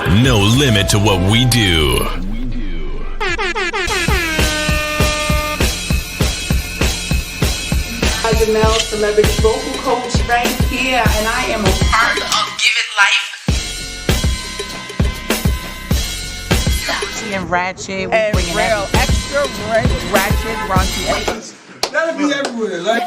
No limit to what we do. Janelle, celebrity vocal coach right here, and I am a part of Give It Life. And ratchet, we And bringing real extra ratchet, raunchy. Let it be everywhere, like.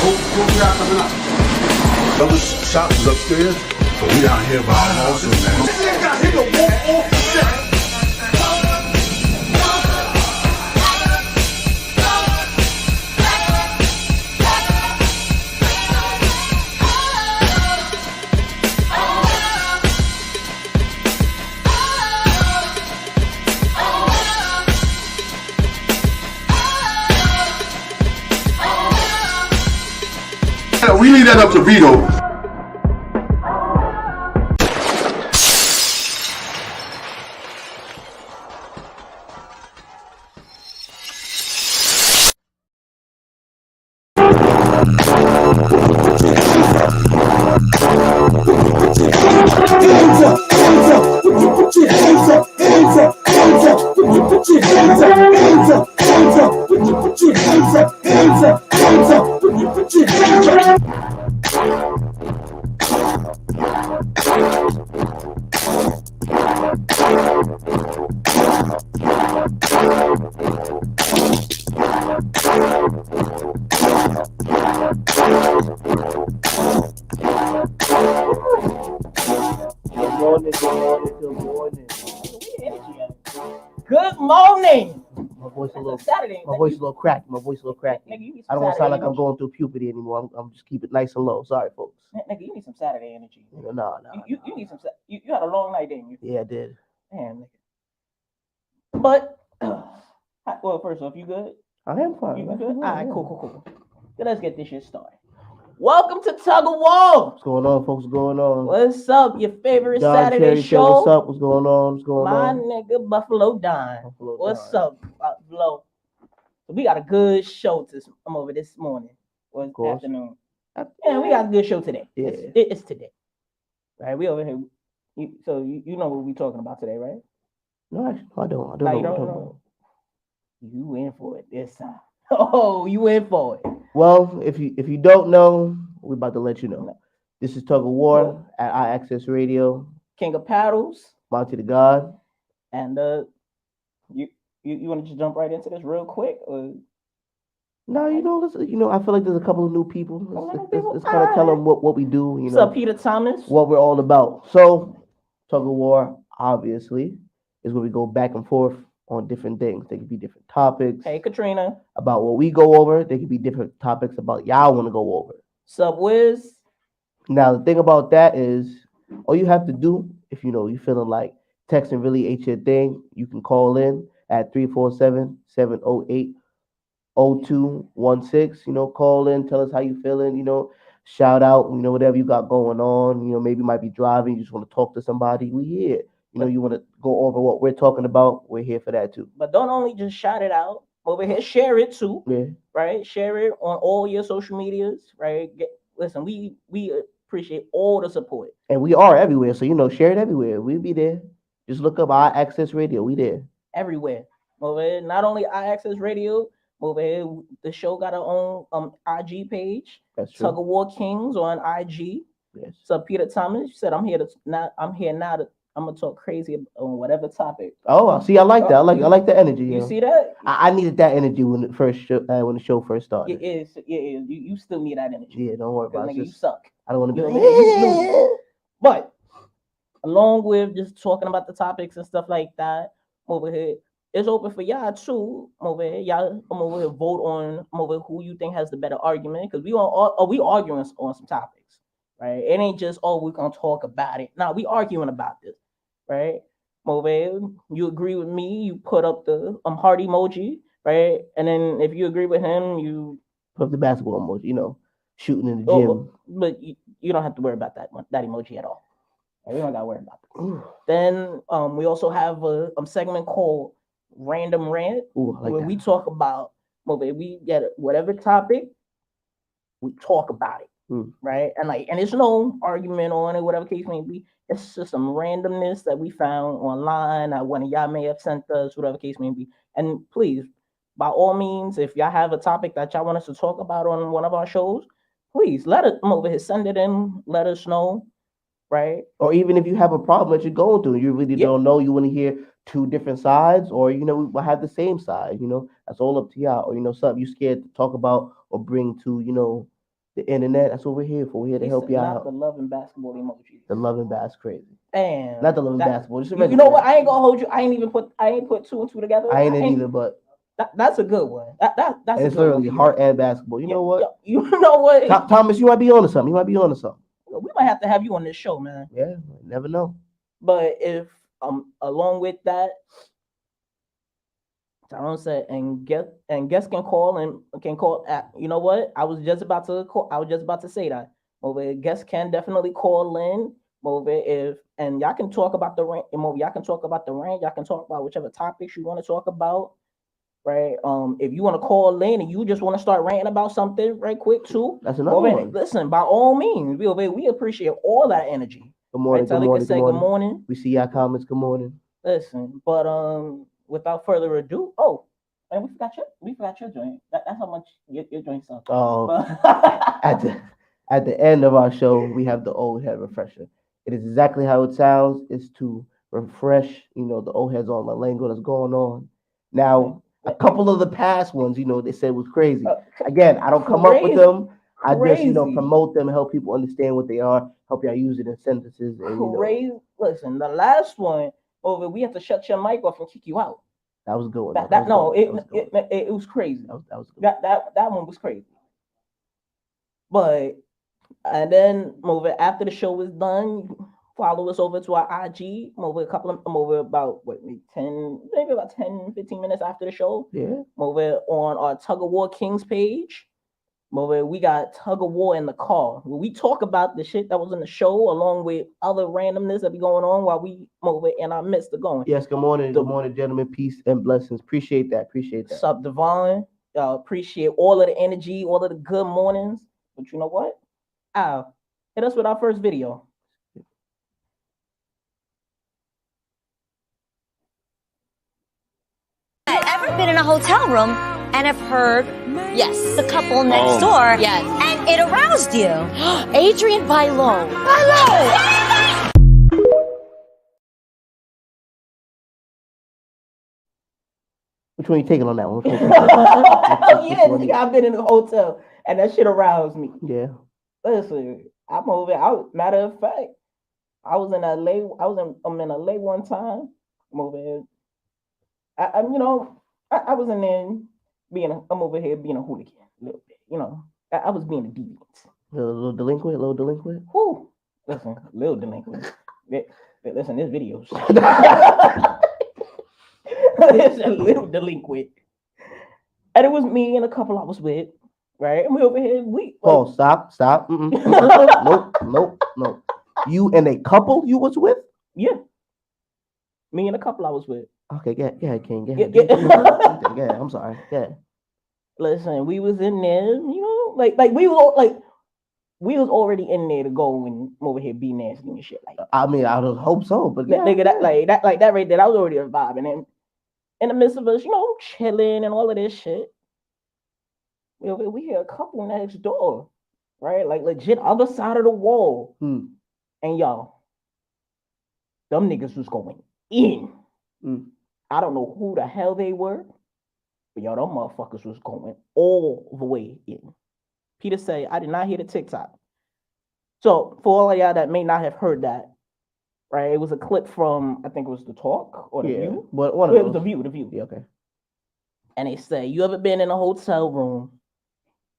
What we got coming up? Those shops is upstairs, but we down here by our awesome, man. This nigga got hit to walk off the set. We leave that up to Vito. Good morning. My voice a little Saturday. My voice a little cracky. I don't sound like I'm going through puberty anymore. I'm just keep it nice and low. Sorry, folks. Nigga, you need some Saturday energy. No. You need some. You had a long night, didn't you? Yeah, I did. Damn, nigga. But well, first off, you good? I am fine. You good? All right, cool. So let's get this shit started. Welcome to Tug of War. What's going on, folks? What's going on? What's up? Your favorite Don Saturday Cherry show? What's up? What's going on? What's going My on? nigga Buffalo Don. What's up, Buffalo? So we got a good show to come over this morning or afternoon. Yeah, we got a good show today. Yeah. It's today. Right? We over here. So you know what we talking about today, right? No, actually, I don't. I don't No, know you what don't you're talking know. about. You in for it this time. Oh, you in for it. Well, if you don't know, we're about to let you know. This is Tug of War at iAccess Radio. King of Paddles. Monty the God. And you want to just jump right into this real quick? Or? No, I feel like there's a couple of new people. Let's kind of tell them what we do. What's up, Peter Thomas? What we're all about. So, Tug of War, obviously, is where we go back and forth on different things. They could be different topics. Hey, Katrina. About what we go over. They could be different topics about y'all want to go over. Sub Wiz. Now, the thing about that is, all you have to do, if you feeling like texting really ain't your thing, you can call in at 347-708-0216. Call in, tell us how you feeling, shout out, whatever you got going on. Maybe you might be driving, you just want to talk to somebody. We here. You want to go over what we're talking about, we're here for that too. But don't only just shout it out. Over here, share it too. Yeah. Right? Share it on all your social medias, right? Listen, we appreciate all the support. And we are everywhere, so share it everywhere. We'll be there. Just look up iAccess Radio. We there. Everywhere. Over here, not only iAccess Radio, over here, the show got our own IG page. That's true. Tug of War Kings on IG. Yes. So Peter Thomas said, I'm here now to I'm gonna talk crazy on whatever topic. Oh, see, I like that. I like the energy. You see that? I needed that energy when the show first started. It is. You still need that energy. Yeah, don't worry about it. Nigga, you suck. I don't want to be like, but along with just talking about the topics and stuff like that, over here, it's open for y'all too. Over here, y'all come over here, vote on over who you think has the better argument, because we arguing on some topics, right? It ain't just we gonna talk about it. No, we arguing about this, right? Over here, you agree with me, you put up the heart emoji, right? And then if you agree with him, you put up the basketball emoji, shooting in the gym. But you don't have to worry about that emoji at all. We don't gotta worry about this. Then we also have a segment called Random Rant, Ooh, I like where that. we talk about we get whatever topic, we talk about it. Right? And there's no argument on it, whatever case may be. It's just some randomness that we found online that one of y'all may have sent us, whatever case may be. And please, by all means, if y'all have a topic that y'all want us to talk about on one of our shows, please let it come over here, send it in, let us know, right? Or even if you have a problem that you're going through, you really don't know, you want to hear two different sides, or we have the same side. That's all up to y'all. Or something you scared to talk about or bring to the internet. That's what we're here for. We're here to help y'all out. The love and basketball emoji. The love and bass crazy. And not the love and basketball. Just you know what? I ain't gonna hold you. I ain't put two and two together. I ain't either, but that's a good one. That's and it's literally heart and basketball. You know what? You know what? Thomas, you might be on to something. We might have to have you on this show, man. Yeah, never know. But if along with that, Tyrone said, and guests can call you know what? I was just about to say that. Over guests can definitely call in. Over and y'all can talk about the rant. Y'all can talk about the rant. Y'all can talk about whichever topics you want to talk about. Right. If you want to call in and you just want to start ranting about something right quick too, that's another one. Listen, by all means, we appreciate all that energy. Good morning. Right? Good morning. We see y'all comments. Good morning. Listen, but without further ado, and we forgot your joint. That's how much your joint sucks. Oh, at the end of our show, we have the old head refresher. It is exactly how it sounds. It's to refresh, the old heads on the lingo that's going on. Now, a couple of the past ones, they said was crazy. Again, I don't come up with them. I just, promote them, help people understand what they are, help y'all use it in sentences. And, crazy. Listen, the last one we have to shut your mic off and kick you out. That was good. It was crazy. That was good. That one was crazy. But and then after the show is done, follow us over to our IG. About 10, 15 minutes after the show. Yeah. On our Tug of War Kings page. We got Tug of War in the car, where we talk about the shit that was in the show, along with other randomness that be going on while we in our midst of going. Yes, good morning, gentlemen. Peace and blessings. Appreciate that. Sup, Devon. Appreciate all of the energy, all of the good mornings. But you know what? Hit us with our first video. Ever been in a hotel room and have heard, yes, the couple next door, yes, and it aroused you? Adrian Bailon. Which one you taking on that one? I've been in a hotel and that shit aroused me. Yeah. Listen, I'm over. Matter of fact, I was in LA. I'm in LA one time. I'm over here. I was in there I'm over here being a hooligan a little bit. I was being a deviant. Little delinquent. Whoo, listen, little delinquent. Listen, this videos. It's a little delinquent, and it was me and a couple I was with, right? And we over here. Paul, stop. Nope. You and a couple you was with? Yeah. Me and a couple I was with. Okay, go ahead, King. Go ahead. Yeah. I'm sorry. Yeah. Listen, we was in there, we was already in there to go and over here be nasty and shit. I mean, I don't hope so, but yeah. Nigga, that right there, that was already a vibe. And then in the midst of us, chilling and all of this shit, we hear a couple next door, right? Like legit other side of the wall. And y'all, them niggas was going in. I don't know who the hell they were, but y'all, them motherfuckers was going all the way in. Peter say, I did not hear the TikTok. So for all of y'all that may not have heard that, right? It was a clip from, I think it was The Talk or The View. But it was The View. Yeah, okay. And they say, you ever been in a hotel room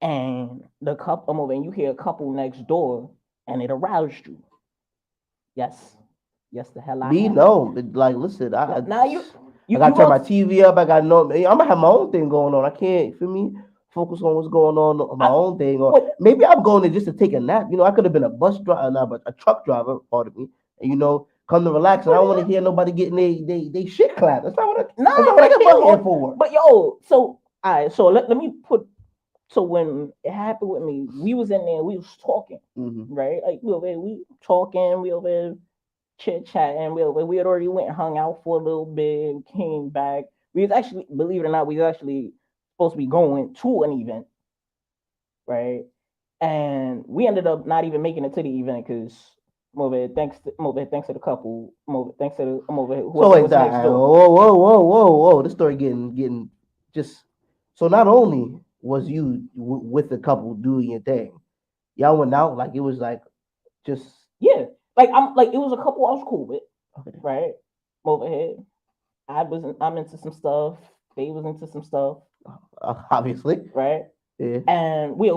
and the couple over and you hear a couple next door and it aroused you? Yes, the hell I have. No, like listen, now you gotta turn my TV up. I got I'm gonna have my own thing going on. I can't, focus on what's going on my own thing. Or maybe I'm going there just to take a nap. I could have been a bus driver, a truck driver, pardon me, and come to relax. And I don't want to hear nobody getting they shit clapped. That's not what I, Nah, that's not what I nigga, came here for. but yo, so so let me put. So when it happened with me, we was in there, we was talking, right? Like we talking, we over there chit chatting, we had already went and hung out for a little bit, came back. We was actually, believe it or not, we was actually supposed to be going to an event, right? And we ended up not even making it to the event because thanks to the couple, thanks to the whoever So wait, was next door. whoa! This story getting just. So not only was you with the couple doing your thing, y'all went out like it was like just Yeah, like it was a couple I was cool with, okay. right? Over here, I'm into some stuff. They was into some stuff, Obviously, right? Yeah. And we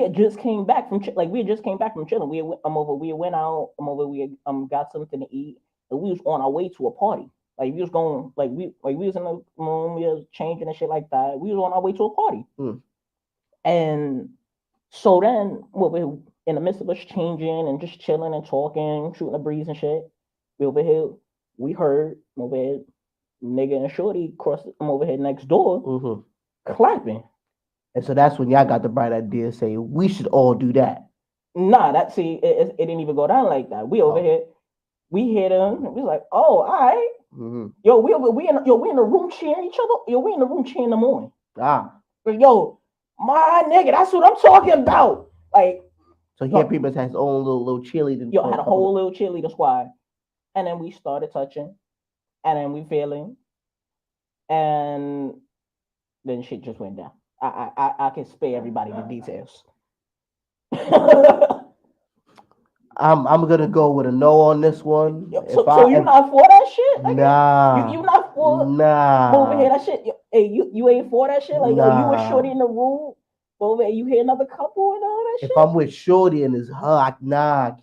had just came back from chilling. We went out. We had, got something to eat, and we was on our way to a party. Like we was going, we was in the room, we was changing and shit like that. We was on our way to a party, and so then we in the midst of us changing and just chilling and talking, shooting the breeze and shit. We over here, we heard over here, nigga and shorty cross over here next door, clapping. And so that's when y'all got the bright idea saying we should all do that. Nah, it didn't even go down like that. We over here, we hit them. We was like, oh, all right. Yo, we in the room cheering each other. Yo, we in the room cheering them on. Yo, my nigga, that's what I'm talking about. Like, so here people has his own little cheerleading. Yo, had a whole little cheerleader squad, and then we started touching, and then we feeling, and then shit just went down. I can spare everybody the details. I'm gonna go with a no on this one. So you're not for that shit? Like, nah. You not for over here that shit? Hey, you ain't for that shit? Like, yo, you was shorty in the room. Over there, you hear another couple and all that shit. If I'm with shorty and it's her, I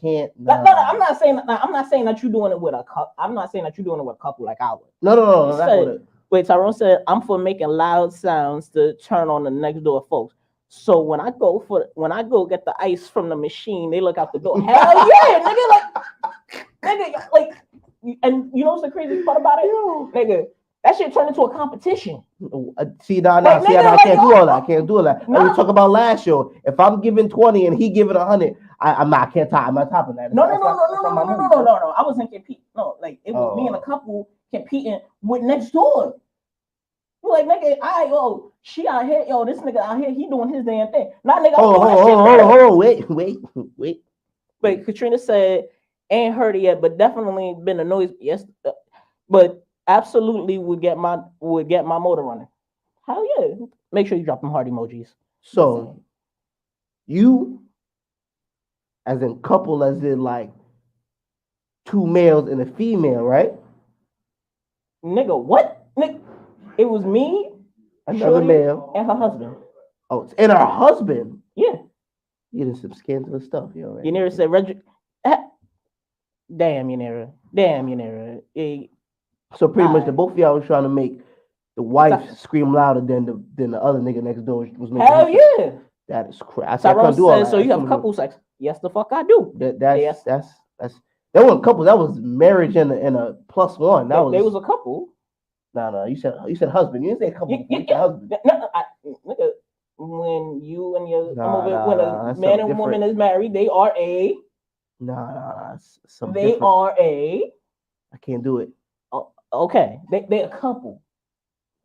can't. No, I'm not saying that you're doing it with a couple. I'm not saying that you're doing it with a couple like I would. No. Wait, Tyrone said, I'm for making loud sounds to turn on the next door folks. So when I go get the ice from the machine, they look out the door. Hell yeah, nigga, like, and you know what's the crazy part about it? Nigga, that shit turned into a competition. See, I can't do all that. I can't do all that. Like we talked about last show. If I'm giving 20 and he giving 100, I'm not topping that. No. I wasn't competing. No, like it was me and a couple competing with next door. You like, nigga, she out here, this nigga out here, he doing his damn thing. Not nigga. Wait. But Katrina said, ain't heard it yet, but definitely been a noise. Yes, but absolutely would get my motor running. Hell yeah! Make sure you drop them heart emojis. So, you, as in couple, as in like two males and a female, right? Nigga, what? Nigga, it was me, another male, and her husband. Oh, and her husband. Yeah. You did some scandalous stuff, yo. Right? Yanira said, damn, Yanira. So pretty much the both of y'all was trying to make the wife scream louder than the other nigga next door was making. Hell yeah. That is crap. Tyrone says, so you have couple sex? Yes, the fuck I do. That's that wasn't couple. That was marriage and a plus one. That was a couple. No. You said husband. You didn't say couple. You said husband. Nigga, when you and your when a man and woman is married, they are a. They are a. I can't do it. Okay, they a couple.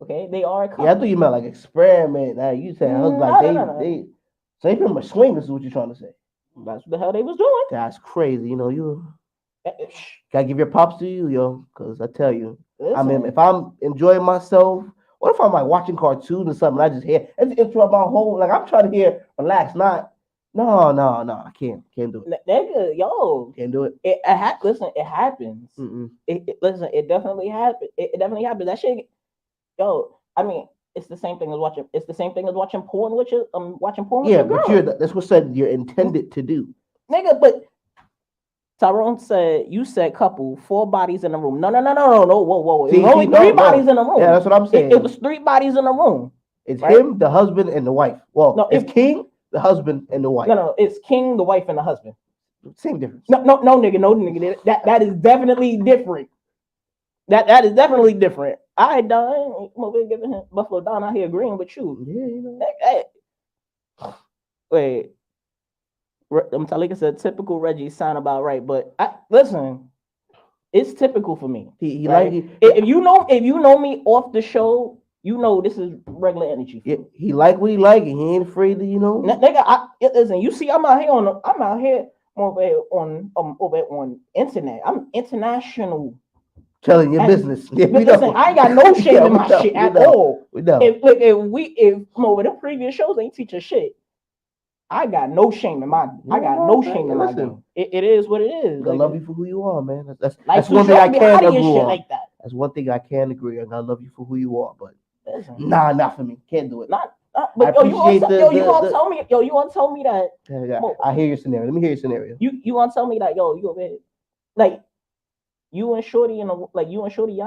Okay, they are a couple. Yeah, I thought you meant like experiment. You said husband. They pretty much swingers is what you're trying to say. That's what the hell they was doing. That's crazy. You gotta give your props to you, yo. Because I tell you, listen. I mean, if I'm enjoying myself, what if I'm like watching cartoons or something? I just hear it's interrupt my whole. Like I'm trying to hear relax, not. No, I can't do it. Nigga, yo, can't do it. Listen, it happens. It definitely happens. It definitely happens. That shit, yo. I mean, it's the same thing as watching. It's the same thing as watching porn with you. Watching porn with your girl. Yeah, but that's what said you're intended to do, nigga. But Tyrone said you said couple, 4 bodies in the room. No. Whoa. It was only 3 bodies in the room. Yeah, that's what I'm saying. It was 3 bodies in the room. It's right? Him, the husband, and the wife. Well, no, it's King, the husband, and the wife. No, it's King, the wife, and the husband. Same difference. No, nigga. That is definitely different. That is definitely different. I done over giving him Buffalo Don out here agreeing with you. Yeah, you know. Hey, wait. Talika said typical Reggie sound about right, but listen, it's typical for me. He right? like if you know me off the show, you know this is regular energy. he like what he like, and he ain't afraid to, you know. Nigga, listen. You see, I'm out here on internet. I'm international. Telling your business. Yeah, listen, I ain't got no shame in my shit at all. We know. If the previous shows ain't teach us shit, I got no shame in my game. It is what it is. I love you for who you are, man. That's one thing I can agree on. Like that. That's one thing I can agree on. I love you for who you are, but not for me. Can't do it. But you want to tell me that? I hear your scenario. Let me hear your scenario. You want to tell me that you over here, like you and Shorty y'all in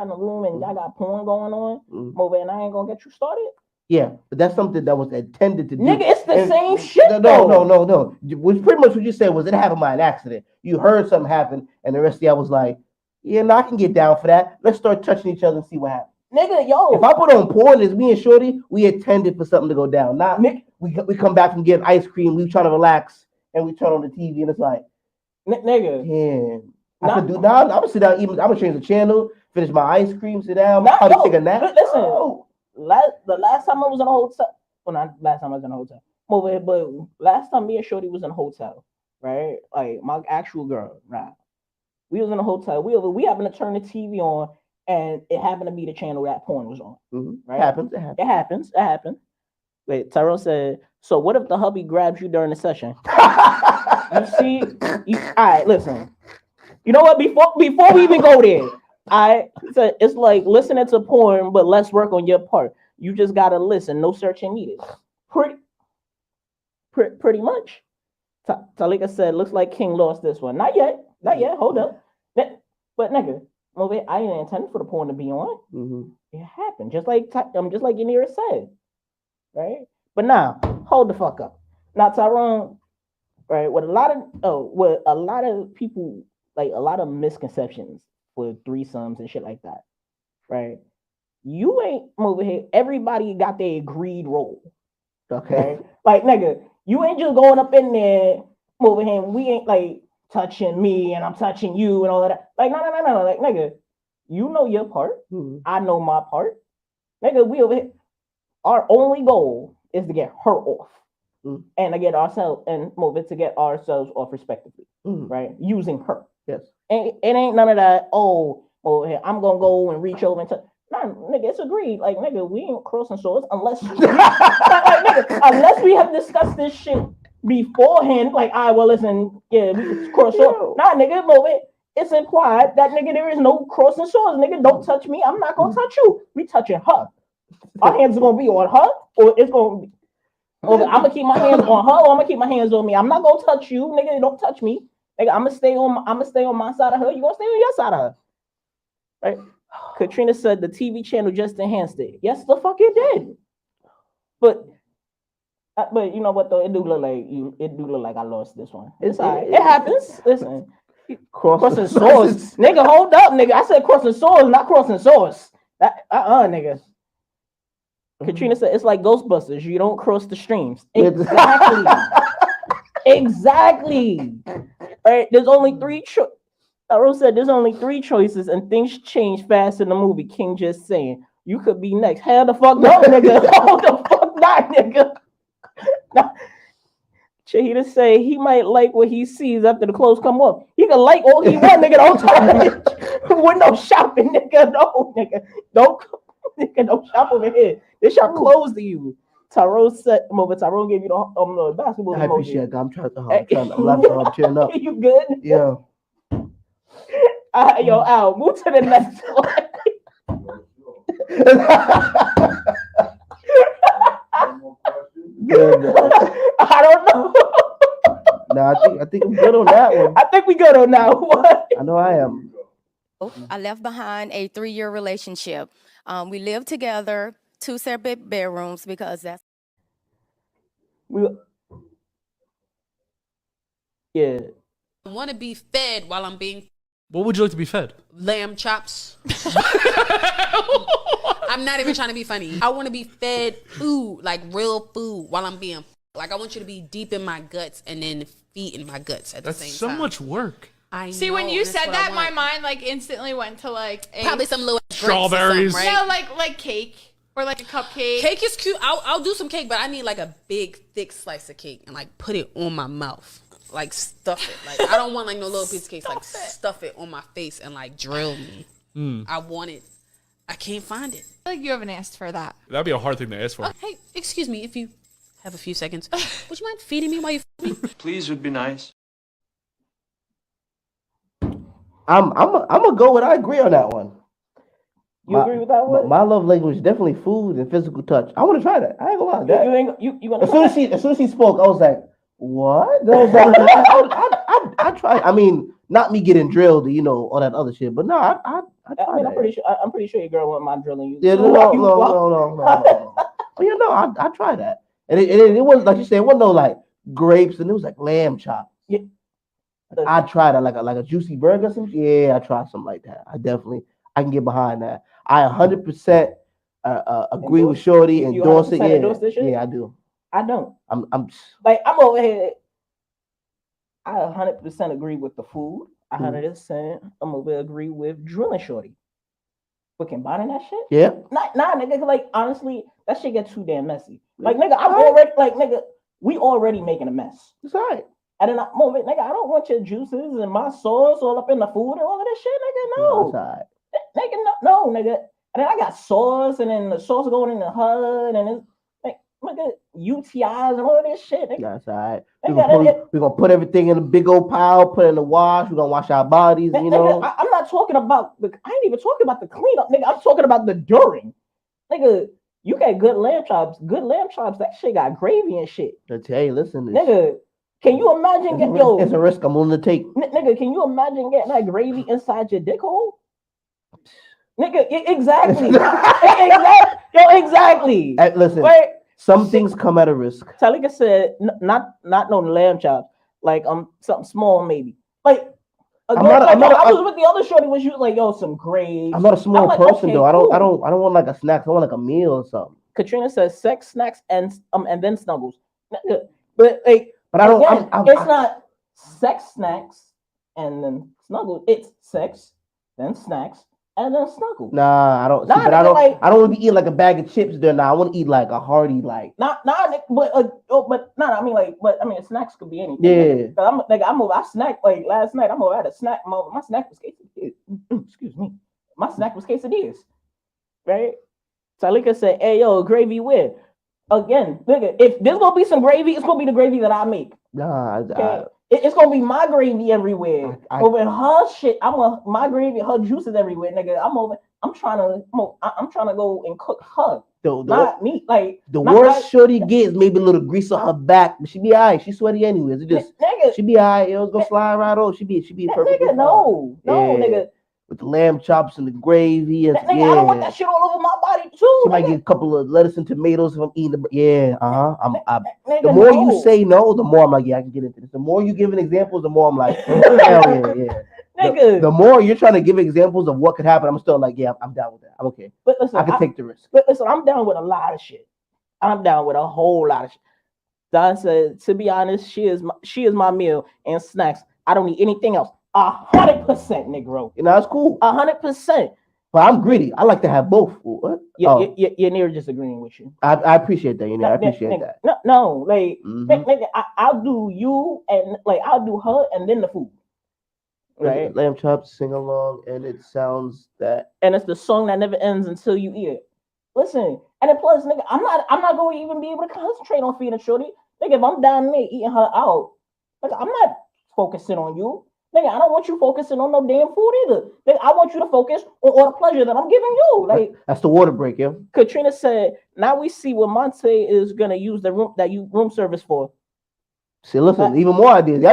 the room and y'all got porn going on, over and I ain't gonna get you started. Yeah, but that's something that was intended to do. Nigga, it's the same shit. No. Which pretty much what you said was it happened by an accident. You heard something happen, and the rest of y'all was like, yeah, no, I can get down for that. Let's start touching each other and see what happens. Nigga, if I put on porn, it's me and Shorty, we intended for something to go down. Not we come back from getting ice cream, we trying to relax, and we turn on the TV, and it's like, nigga, damn. I could do now. I'm gonna sit down. I'm gonna change the channel, finish my ice cream, sit down, probably take a nap. Listen, the last time I was in a hotel, well, not last time I was in a hotel, over here, but last time me and Shorty was in a hotel, right? Like my actual girl, right? We was in a hotel. We happened to turn the TV on, and it happened to be the channel that porn was on. Right? It happens. Wait, Tyrell said, so what if the hubby grabs you during the session? You see, all right, listen. You know what? Before we even go there, I said it's like listening to porn, but less work on your part. You just gotta listen. No searching needed. Pretty much. Talika said, looks like King lost this one. Not yet. Hold up. But nigga, I ain't intended for the porn to be on. It happened, just like Yanira said, right? But now, hold the fuck up. Now, Tyrone, right? With a lot of people, like a lot of misconceptions with threesomes and shit like that, right? You ain't over here. Everybody got their agreed role. Okay. Right? Like, nigga, you ain't just going up in there over here. We ain't like touching me and I'm touching you and all of that. Like, no. Like, nigga, you know your part. I know my part. Nigga, we over here. Our only goal is to get her off. And to get ourselves off respectively. Right? Using her. Yes. And it ain't none of that, I'm gonna go and reach over and touch. Nah, nigga, it's agreed. Like, nigga, we ain't crossing swords unless unless we have discussed this shit beforehand. Like, listen, yeah, we can cross swords. Nah, nigga, it's implied that, nigga, there is no crossing swords. Nigga, don't touch me. I'm not gonna touch you. We touching her. Our hands are gonna be on her, or it's gonna be. I'm gonna keep my hands on her, or I'm gonna keep my hands on me. I'm not gonna touch you, nigga. Don't touch me. Nigga, I'm gonna stay on my side of her. You gonna stay on your side of her, right? Katrina said the TV channel just enhanced it. Yes, the fuck it did. But you know what though? It do look like I lost this one. It's all right. It happens. Listen, crossing swords, nigga. Hold up, nigga. I said crossing swords, not crossing swords. Nigga. Katrina said it's like Ghostbusters. You don't cross the streams. Exactly. Right. There's only three. Rose said there's only three choices, and things change fast in the movie. King just saying you could be next. Hell the fuck no, nigga. Hell the fuck not, nigga. Shahida say he might like what he sees after the clothes come off. He can like all he want, nigga. Don't try with no shopping, nigga. No, nigga. Don't shop over here. They shop clothes to you. Tyrone said, Tyrone gave you the basketball. I appreciate it. I'm cheering up. You good? Yeah. Yo, Al, move to the next one. I don't know. No, I think I'm good on that one. I think we good on that one. I know I am. I left behind a 3-year relationship. We lived together, 2 separate bedrooms because that's. Yeah. I want to be fed while I'm being. What would you like to be fed? Lamb chops. I'm not even trying to be funny. I want to be fed food, like real food, while I'm being. Like, I want you to be deep in my guts and then feeding my guts at the same time. That's so much work. I See, know, when you said that, my want. mind like instantly went to like Probably some little strawberries, right? No, like cake or like a cupcake. Cake is cute. I'll do some cake, but I need like a big, thick slice of cake and like put it on my mouth, like stuff it. Like I don't want like no little piece of cake. Like stuff it on my face and like drill me. I want it. I can't find it. I feel like you haven't asked for that. That'd be a hard thing to ask for. Hey, excuse me, if you have a few seconds, would you mind feeding me while you feed me? Please would be nice. I'm gonna go with. I agree on that one. You agree with that one? My love language is definitely food and physical touch. I want to try that. I ain't gonna lie. That, You gonna as soon as she spoke, I was like, what? I was like, I try. I mean, not me getting drilled, you know, all that other shit. But no, I try that. I'm pretty sure your girl wouldn't mind drilling you. Yeah, no. But you know, I tried that, and it was like you said, it wasn't no like grapes, and it was like lamb chops. Yeah. I tried that like a juicy burger or something. Yeah, I tried something like that. I can get behind that. I 100% agree with Shorty, endorse it. Yeah, I do. I don't. I'm over here. I 100% agree with the food. 100% I'm over here agree with drilling Shorty. But combining that shit? Yeah. Nah, nigga. Like honestly, that shit gets too damn messy. Like nigga, I'm already like nigga. We already making a mess. It's all right. And then I'm over it, nigga. I don't want your juices and my sauce all up in the food and all of this shit, nigga. No. It's all right. Nigga, no, nigga. And then I got sauce, and then the sauce going in the HUD, and it's like, nigga, UTIs and all of this shit. Nigga. That's all right. We're gonna put everything in a big old pile, put it in the wash. We're gonna wash our bodies, you know. Nigga, I'm not talking about I ain't even talking about the cleanup, nigga. I'm talking about the during. Nigga, you got good lamb chops. Good lamb chops, that shit got gravy and shit. I tell you, listen, nigga. Can you imagine it's a risk I'm willing to take. Nigga, can you imagine getting that gravy inside your dick hole? Nigga, exactly. Exactly. Listen, some things come at a risk. Talika said, not no lamb chops, like something small maybe. Like I was with the other shorty when she was like, yo, some gravy. I'm not a small person though. Cool. I don't want like a snack. I want like a meal or something. Katrina says sex, snacks, and then snuggles. But like. But I don't. Again, it's not sex, snacks, and then snuggles. It's sex, then snacks, and then snuggles. Nah, I don't. But I don't. Like, I don't want to be eating like a bag of chips there. Now I want to eat like a hearty like. But snacks could be anything. Yeah. I snacked like last night. I had a snack. My snack was quesadillas. Excuse me. My snack was quesadillas. Right. Talika said, "Hey yo, gravy where?" Again, nigga, if there's gonna be some gravy, it's gonna be the gravy that I make. Nah, it's gonna be my gravy everywhere. Over her shit, my gravy, her juices everywhere, nigga. I'm trying to go and cook her, not me. Like the worst shorty gets, maybe a little grease on her back, but she be alright. She sweaty anyways. It just nigga, she be alright. It was gonna slide right on. She be perfect. Nigga, no, nigga. With the lamb chops and the gravy. And, nigga, I don't want that shit all over my body too. She might get a couple of lettuce and tomatoes if I'm eating the. Yeah, the more you say no, the more I'm like, yeah, I can get into this. The more you give examples, the more I'm like, hell yeah. Nigga. The more you're trying to give examples of what could happen, I'm still like, yeah, I'm down with that. I'm okay. But listen, I can take the risk. But listen, I'm down with a lot of shit. I'm down with a whole lot of shit. Don said, to be honest, she is my meal and snacks. I don't need anything else. 100%, Negro. You know, that's cool. 100%. But I'm greedy. I like to have both. What? You're near disagreeing with you. I appreciate that. You know, I appreciate that. No, like, nigga, I'll do you and like I'll do her and then the food. Right? Lamb chops, sing along, and it sounds that. And it's the song that never ends until you eat it. Listen, and then plus, nigga, I'm not going to even be able to concentrate on feeding shorty. Nigga, if I'm down there eating her out, nigga, I'm not focusing on you. Nigga, I don't want you focusing on no damn food either. Nigga, I want you to focus on all the pleasure that I'm giving you. Like that's the water break, yo. Katrina said, now we see what Monty is gonna use the room service for. See, listen, even more ideas.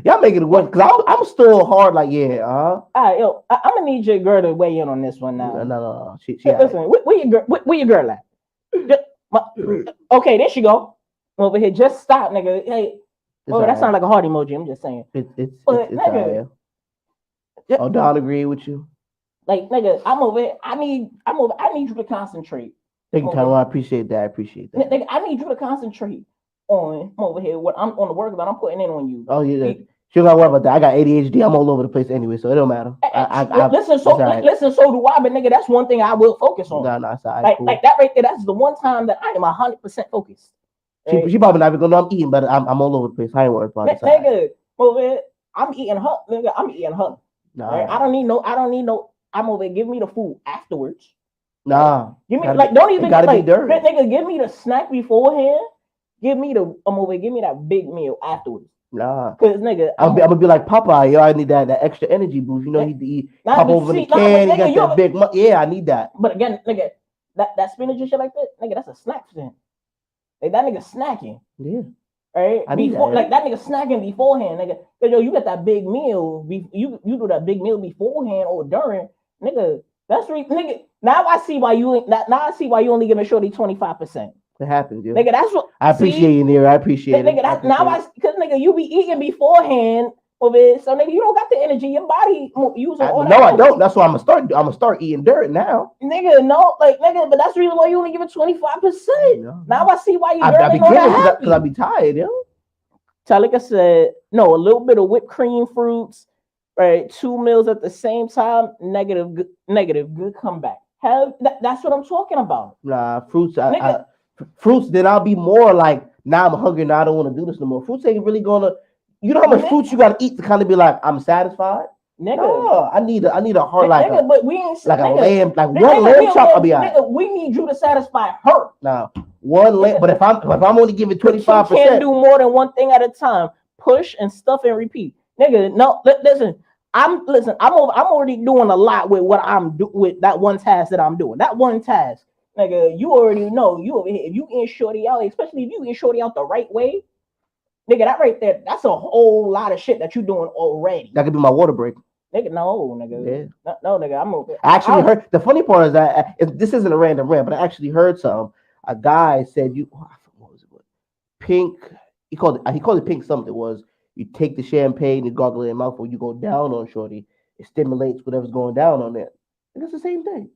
Y'all making it work because I'm still hard. Like, yeah, All right, yo, I'm gonna need your girl to weigh in on this one now. No. She listen, where your girl at? Okay, there she go. Over here, just stop, nigga. Hey, Oh, that sounds like a heart emoji. I'm just saying. It's But, it's nigga, Oh, Don agree with you. like nigga, I'm over it. I need you to concentrate. Thank you, Tyrone. I appreciate that. Nigga, I need you to concentrate on I'm over here. What I'm on the work that I'm putting in on you. Oh yeah. You don't gotta worry about that. I got ADHD. I'm all over the place anyway, so it don't matter. Listen, so do I, but nigga, that's one thing I will focus on. Nah, it's all right, like, cool. like that right there. That's the one time that I am 100% focused. Right? She probably not even gonna know I'm eating, but I'm all over the place. I ain't worried about it. Nigga, over here, I'm eating her. Nigga, I'm eating her. Nah, right? I don't need no. I'm over here. Give me the food afterwards. Nah, give me like don't even gotta like be dirty. nigga. Give me the snack beforehand. Give me the Give me that big meal afterwards. Nah, cause nigga, I'm gonna be like Popeye. Yo, I need that extra energy boost. You know, he pop over the can. He got that big. Yeah, I need that. But again, nigga, that spinach and shit like that, nigga, that's a snack thing. Like that nigga snacking. Yeah. Right? Before, that nigga snacking beforehand, nigga. Cause yo, you get that big meal. You do that big meal beforehand or during, nigga. That's nigga. Now I see why you ain't. Now I see why you only giving Shorty 25%. It happens, yo. Nigga, that's what I appreciate you, Nero. I appreciate it. Nigga, because nigga, you be eating beforehand of it, so nigga, you don't got the energy. Your body using all that. No, I don't. That's why I'm gonna start eating dirt now. Nigga, no, like nigga, but that's the reason why you only give it 25%. Now I see why you. I be kidding because I be tired, yo. Talika said, no, a little bit of whipped cream, fruits, right? 2 meals at the same time. Negative, good comeback. That's what I'm talking about. Nah, fruits. Fruits. Then I'll be more like, now I'm hungry. Now I don't want to do this no more. Fruits ain't really gonna. You know how much fruits you gotta eat to kind of be like, I'm satisfied. Nigga, no, I need a heart like nigga, but we ain't like nigga, a lamb, like one lamb chop. I'll be all right. Nigga, we need you to satisfy her. Now, one lamb. But if I'm only giving 25%, can't do more than one thing at a time. Push and stuff and repeat. Nigga, no, listen. I'm already doing a lot with what I'm doing with that one task that I'm doing. That one task, nigga, you already know you over here. If you get Shorty out, especially if you get Shorty out the right way, nigga, that right there, that's a whole lot of shit that you doing already. That could be my water break. Nigga, no, nigga. Yeah. No, nigga, I'm over. I actually heard, the funny part is that this isn't a random rant, but I actually heard some. A guy said what was it? Pink. He called it pink something. It was you take the champagne, you gargle it in your mouth, or you go down on Shorty. It stimulates whatever's going down on there. And it's the same thing.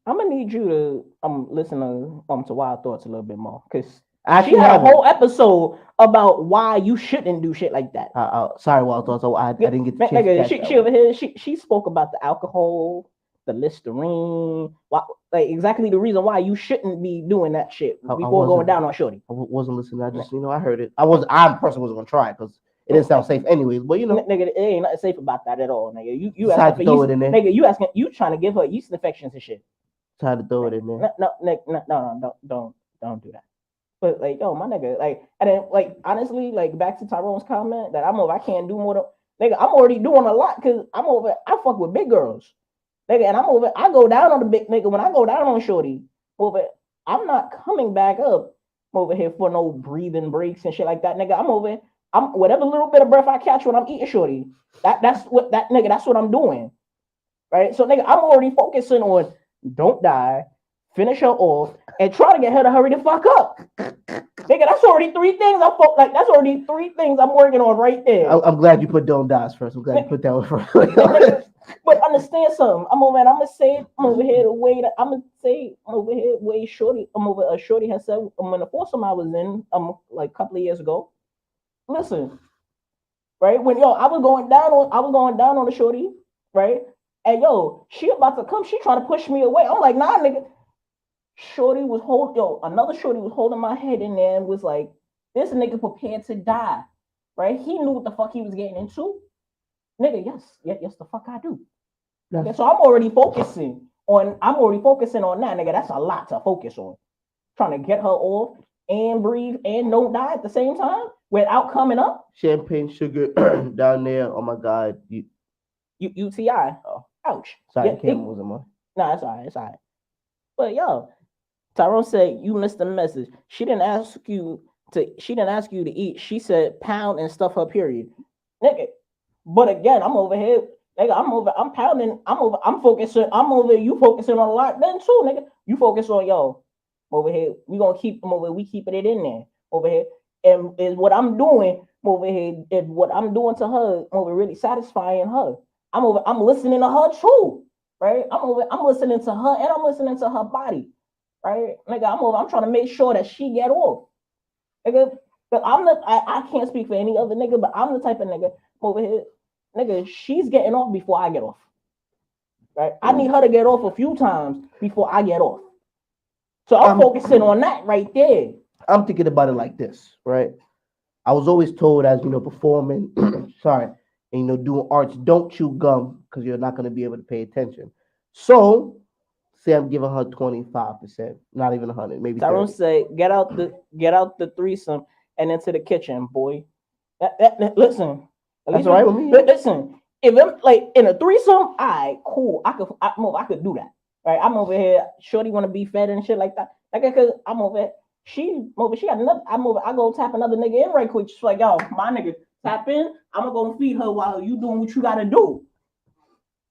I'm gonna need you to listen to Wild Thoughts a little bit more, because she had a whole episode about why you shouldn't do shit like that. Sorry, Wild Thoughts. I didn't get the chance to she over here. She spoke about the alcohol, the Listerine, like exactly the reason why you shouldn't be doing that shit before going down on Shorty. I wasn't listening. I just I heard it. I personally wasn't gonna try it because it didn't sound safe anyways. But nigga, it ain't nothing safe about that at all, nigga. You asking for yeast, nigga, you trying to give her yeast infections and shit. Tried to throw it in there. No, don't do that. But like, yo, my nigga, like, and then like, honestly, like, back to Tyrone's comment that I can't do more than, nigga, I'm already doing a lot because I fuck with big girls, nigga, and I go down on the big nigga when I go down on Shorty, I'm not coming back up over here for no breathing breaks and shit like that, nigga. I'm whatever little bit of breath I catch when I'm eating Shorty, that's what I'm doing, right? So nigga, I'm already focusing on don't die, finish her off, and try to get her to hurry the fuck up. Nigga, that's already 3 things that's already 3 things I'm working on right there. I'm glad you put don't die first. I'm glad you put that one first. But understand something. I'm over here the way that I'm over here way Shorty. Shorty has said when the foursome I was in like a couple of years ago. Listen, right? When I was going down on the Shorty, right? And she about to come. She trying to push me away. I'm like, nah, nigga. Another Shorty was holding my head in there and was like, this nigga prepared to die, right? He knew what the fuck he was getting into. Nigga, yes, the fuck I do. Okay, so I'm already focusing on that, nigga. That's a lot to focus on. Trying to get her off and breathe and don't die at the same time without coming up. Champagne sugar down there. Oh my God. UTI. Oh, ouch. Sorry, camera wasn't mine. Nah, it's all right. But Tyrone said you missed the message. She didn't ask you to eat. She said pound and stuff her period. Nigga. But again, I'm over here. Nigga, I'm pounding. I'm focusing. You focusing on a lot then too, nigga. You focus on over here. We keeping it in there. Over here. and is what I'm doing over here, is what I'm doing to her over really satisfying her. I'm listening to her too, right? I'm listening to her and I'm listening to her body, right? Nigga, I'm trying to make sure that she get off. Nigga, but I can't speak for any other nigga, but I'm the type of nigga over here, nigga, she's getting off before I get off. Right? I need her to get off a few times before I get off. So I'm focusing on that right there. I'm thinking about it like this, right? I was always told as, performing, and, doing arts, don't chew gum because you're not going to be able to pay attention. So, say I'm giving her 25%, not even 100, maybe 30. Tyrone say, get out the threesome and into the kitchen, boy. Listen. That's all right with me. Listen, if I'm like in a threesome, all right, cool. I could do that. Right? I'm over here. Shorty want to be fed and shit like that. Like, cause I'm over here. She got another. I go tap another nigga in right quick. She's like, yo, my nigga, tap in. I'm gonna go feed her while you doing what you gotta do.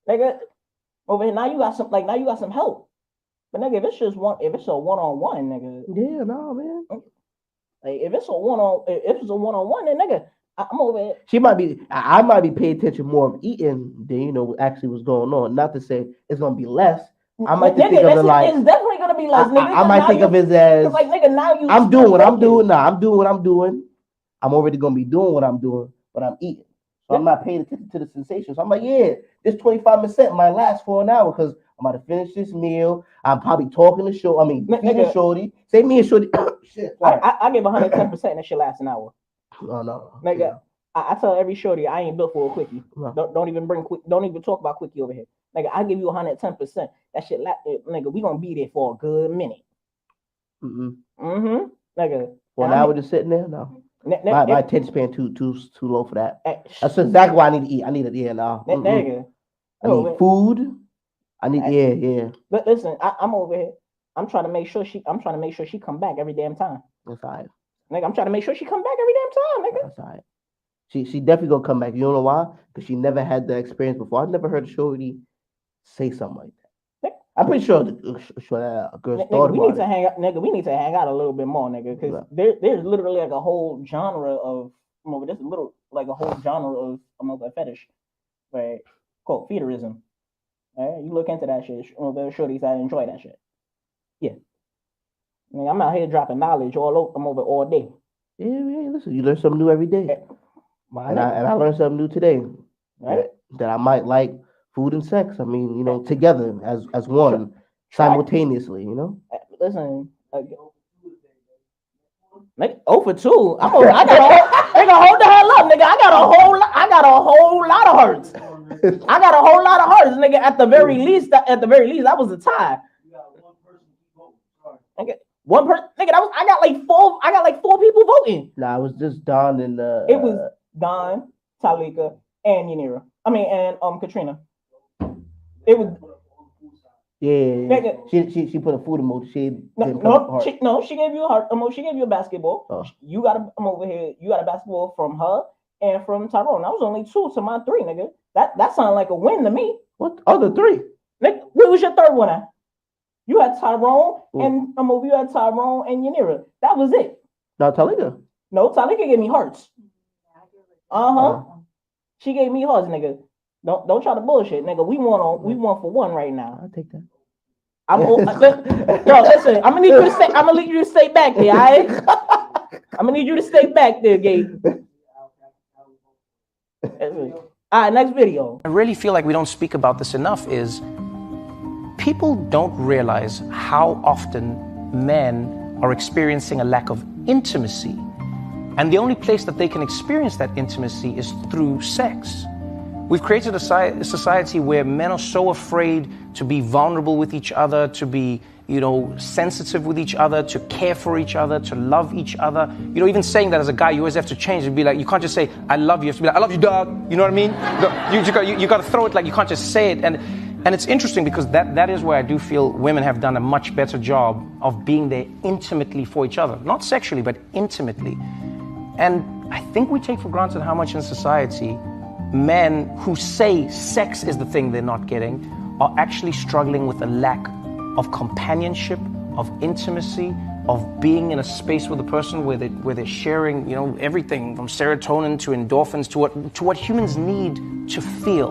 Nigga, over here now you got some. Like now you got some help. But nigga, if it's a one-on-one, nigga. Yeah, no, man. Like if it's a one-on-one, then nigga, I'm over it. I might be paying attention more of eating than actually what's going on. Not to say it's gonna be less. I might think of it like it's definitely gonna be less. Nigga, I might think of it as like nigga. Now I'm doing what I'm doing now. I'm doing what I'm doing. I'm already gonna be doing what I'm doing, but I'm eating. So I'm not paying attention to the sensation. So I'm like, yeah, this 25% might last for an hour because I'm about to finish this meal. I'm probably talking to feeding Shorty. Say me and Shorty. Shit, I give 110% that shit lasts an hour. Oh no, nigga. Yeah. I tell every Shorty I ain't built for a quickie. No. Don't even talk about quickie over here. Nigga, I give you 110%. That shit, nigga, we gonna be there for a good minute. Nigga. For an hour just sitting there, no. My attention span too low for that. That's exactly why I need to eat. I need it, no. Nigga. I need food. I need yeah. But listen, I'm over here. I'm trying to make sure she come back every damn time. That's all right. Nigga, I'm trying to make sure she come back every damn time, nigga. That's all right. She definitely gonna come back. You don't know why? Because she never had the experience before. I've never heard a Shorty say something like that. I'm pretty sure a girl thought we about need to hang out, nigga. We need to hang out a little bit more, nigga, because there's literally like a whole genre of a fetish, right? Called feederism. Right? You look into that shit. Shorties that enjoy that shit. Yeah. Nigga, I'm out here dropping knowledge I'm over all day. Yeah, listen, you learn something new every day. And I learned something new today. Right? That I might like food and sex. I mean, together as one, simultaneously, Listen, nigga, 0 for 2. I gotta hold the hell up, nigga. I got a whole lot of hurts. I got a whole lot of hurts, nigga. At the very least, that was a tie. Nigga, one person, nigga. I got like four people voting. Nah, it was just Don and it was Don, Talika, and Yanira. And Katrina. It was. Yeah. Nigga, she put a food emoji. She gave you a heart emoji. She gave you a basketball. Oh. You got I'm over here. You got a basketball from her and from Tyrone. That was only 2 to my 3, nigga. That sounded like a win to me. What other 3? Nigga, what was your third one at? You had Tyrone and you had Tyrone and Yanira. That was it. No, Talika. No, Talika gave me hearts. She gave me hearts, nigga. Don't try to bullshit, nigga. We won for 1 right now. I'll take that. Listen. I'm gonna need you to stay back there, all right? I'm gonna need you to stay back there, Gabe. All right, next video. I really feel like we don't speak about this enough is people don't realize how often men are experiencing a lack of intimacy. And the only place that they can experience that intimacy is through sex. We've created a society where men are so afraid to be vulnerable with each other, to be, sensitive with each other, to care for each other, to love each other. Even saying that as a guy, you always have to change and be like, you can't just say, I love you. You have to be like, I love you, dog. You know what I mean? You got to throw it, like you can't just say it. And it's interesting because that is where I do feel women have done a much better job of being there intimately for each other. Not sexually, but intimately. And I think we take for granted how much in society men who say sex is the thing they're not getting are actually struggling with a lack of companionship, of intimacy, of being in a space with a person where they're sharing, everything from serotonin to endorphins to what humans need to feel,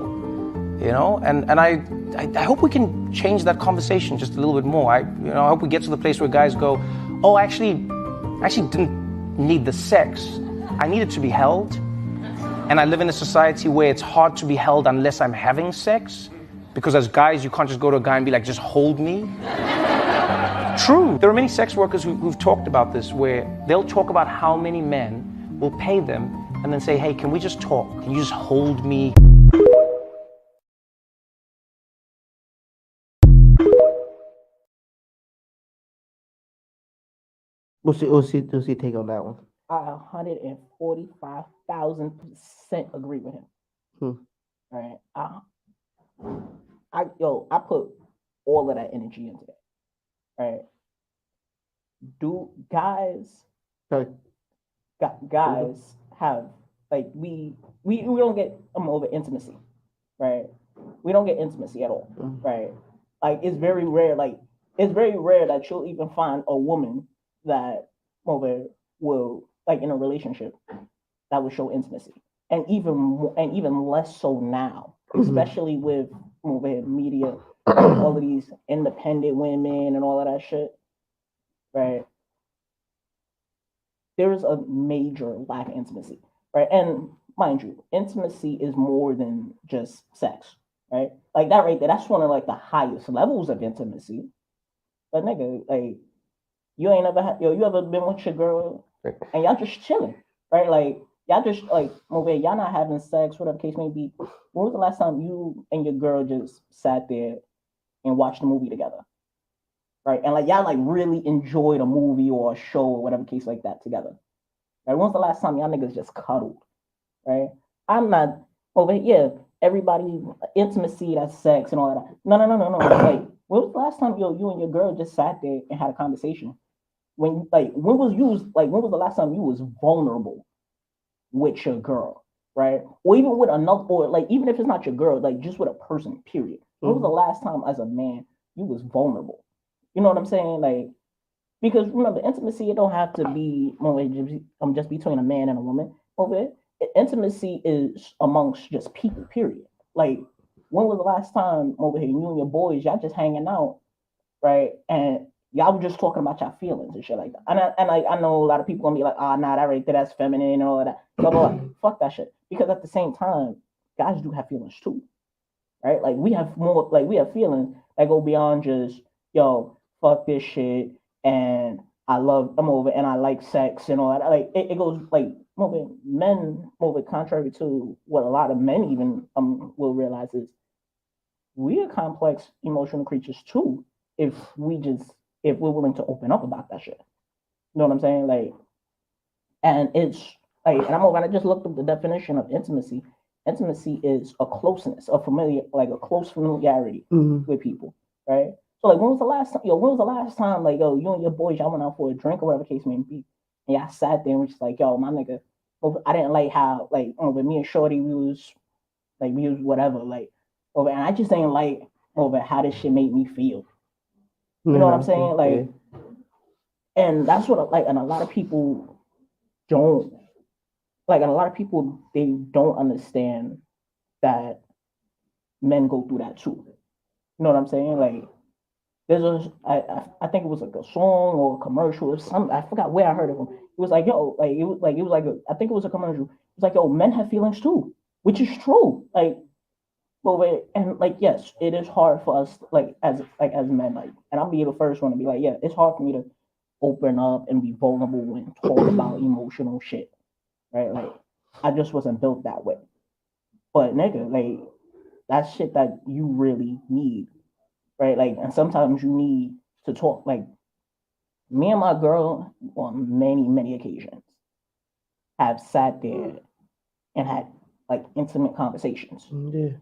And I hope we can change that conversation just a little bit more. I hope we get to the place where guys go, oh, I actually didn't need the sex. I needed to be held. And I live in a society where it's hard to be held unless I'm having sex. Because as guys, you can't just go to a guy and be like, just hold me. True. There are many sex workers who've talked about this, where they'll talk about how many men will pay them and then say, hey, can we just talk? Can you just hold me? What's your take on that one? I 145,000% agree with him. Right. I put all of that energy into it. Right. Do guys have like we don't get over intimacy, right? We don't get intimacy at all, right? Like it's very rare. Like it's very rare that you'll even find a woman that will like in a relationship that will show intimacy, and even less so now, especially with media, all of these independent women and all of that shit, right? There is a major lack of intimacy, right? And mind you, intimacy is more than just sex, right? Like that right there, that's one of like the highest levels of intimacy. But nigga, like you ain't ever you ever been with your girl and y'all just chilling, right? Like y'all just like y'all not having sex, whatever the case may be. When was the last time you and your girl just sat there and watched a movie together? Right. And like y'all like really enjoyed a movie or a show or whatever case like that together. Right. When's the last time y'all niggas just cuddled? Right. I'm not over here. Everybody intimacy, that's sex and all that. No. Like when was the last time you and your girl just sat there and had a conversation? When was the last time you was vulnerable with your girl? Right. Or even with another, or like even if it's not your girl, like just with a person, period. When was the last time as a man you was vulnerable? You know what I'm saying? Like, because remember, intimacy, it don't have to be just between a man and a woman. Intimacy is amongst just people, period. Like, when was the last time over here, you and your boys, y'all just hanging out, right? And y'all were just talking about your feelings and shit like that. And I know a lot of people gonna be like, nah, that right there, that's feminine and all of that. But fuck that shit. Because at the same time, guys do have feelings too, right? Like, we have feelings that go beyond just, fuck this shit, and I'm over, and I like sex and all that. Like it goes like men, contrary to what a lot of men even will realize is we are complex emotional creatures too. If we're willing to open up about that shit, you know what I'm saying? Like, and it's like, and I just looked up the definition of intimacy. Intimacy is a closeness, a close familiarity with people, right? So like, when was the last time, like, you and your boys, y'all went out for a drink or whatever the case may be, and y'all sat there and was just like, my nigga, I didn't like how, like, with me and Shorty, we was whatever, like, and I just didn't like how this shit made me feel. You know what I'm saying? Like, and that's what, like, and a lot of people don't, like, and a lot of people, they don't understand that men go through that too. You know what I'm saying? Like, I think it was like a song or a commercial or something. I forgot where I heard it from. It was like, I think it was a commercial. It's like, men have feelings too, which is true. Like, and like, yes, it is hard for us, as men, like, and I'll be the first one to be like, yeah, it's hard for me to open up and be vulnerable and talk about emotional shit, right? Like, I just wasn't built that way. But nigga, like, that's shit that you really need. Right, like, and sometimes you need to talk. Like, me and my girl on many occasions have sat there and had like intimate conversations.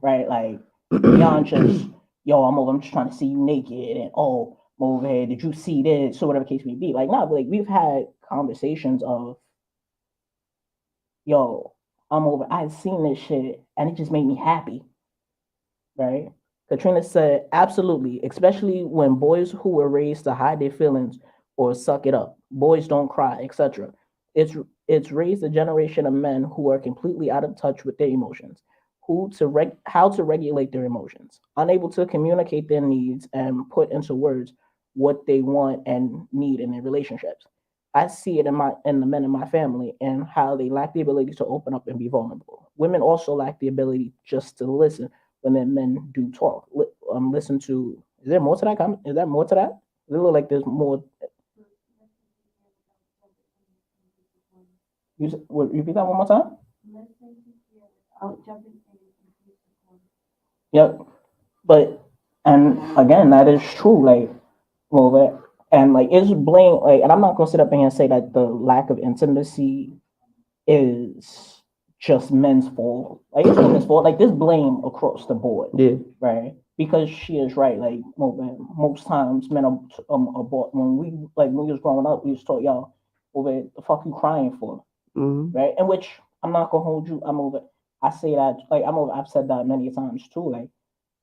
Right, like, beyond just I'm just trying to see you naked, and I'm over here, did you see this, or whatever the case may be. Like, nah, but like, we've had conversations of I'm over, I've seen this shit and it just made me happy. Right. Katrina said, absolutely, especially when boys who were raised to hide their feelings or suck it up. Boys don't cry, etc. It's raised a generation of men who are completely out of touch with their emotions, how to regulate their emotions, unable to communicate their needs and put into words what they want and need in their relationships. I see it in the men in my family and how they lack the ability to open up and be vulnerable. Women also lack the ability just to listen when their men do talk. Listen to. Is there more to that comment? Is there more to that? It look like there's more. Repeat that one more time. Yep. But and again, that is true. Like, well, and like it's blame. Like, and I'm not gonna sit up here and say that the lack of intimacy is just men's fault. Like it's women's fault. Like there's blame across the board. Yeah. Right. Because she is right. Like most times men are bought when we was growing up, we was taught y'all, well, the fuck you crying for? Mm-hmm. Right. And which I'm not gonna hold you. I'm over. I say that like I've said that many times too. Like,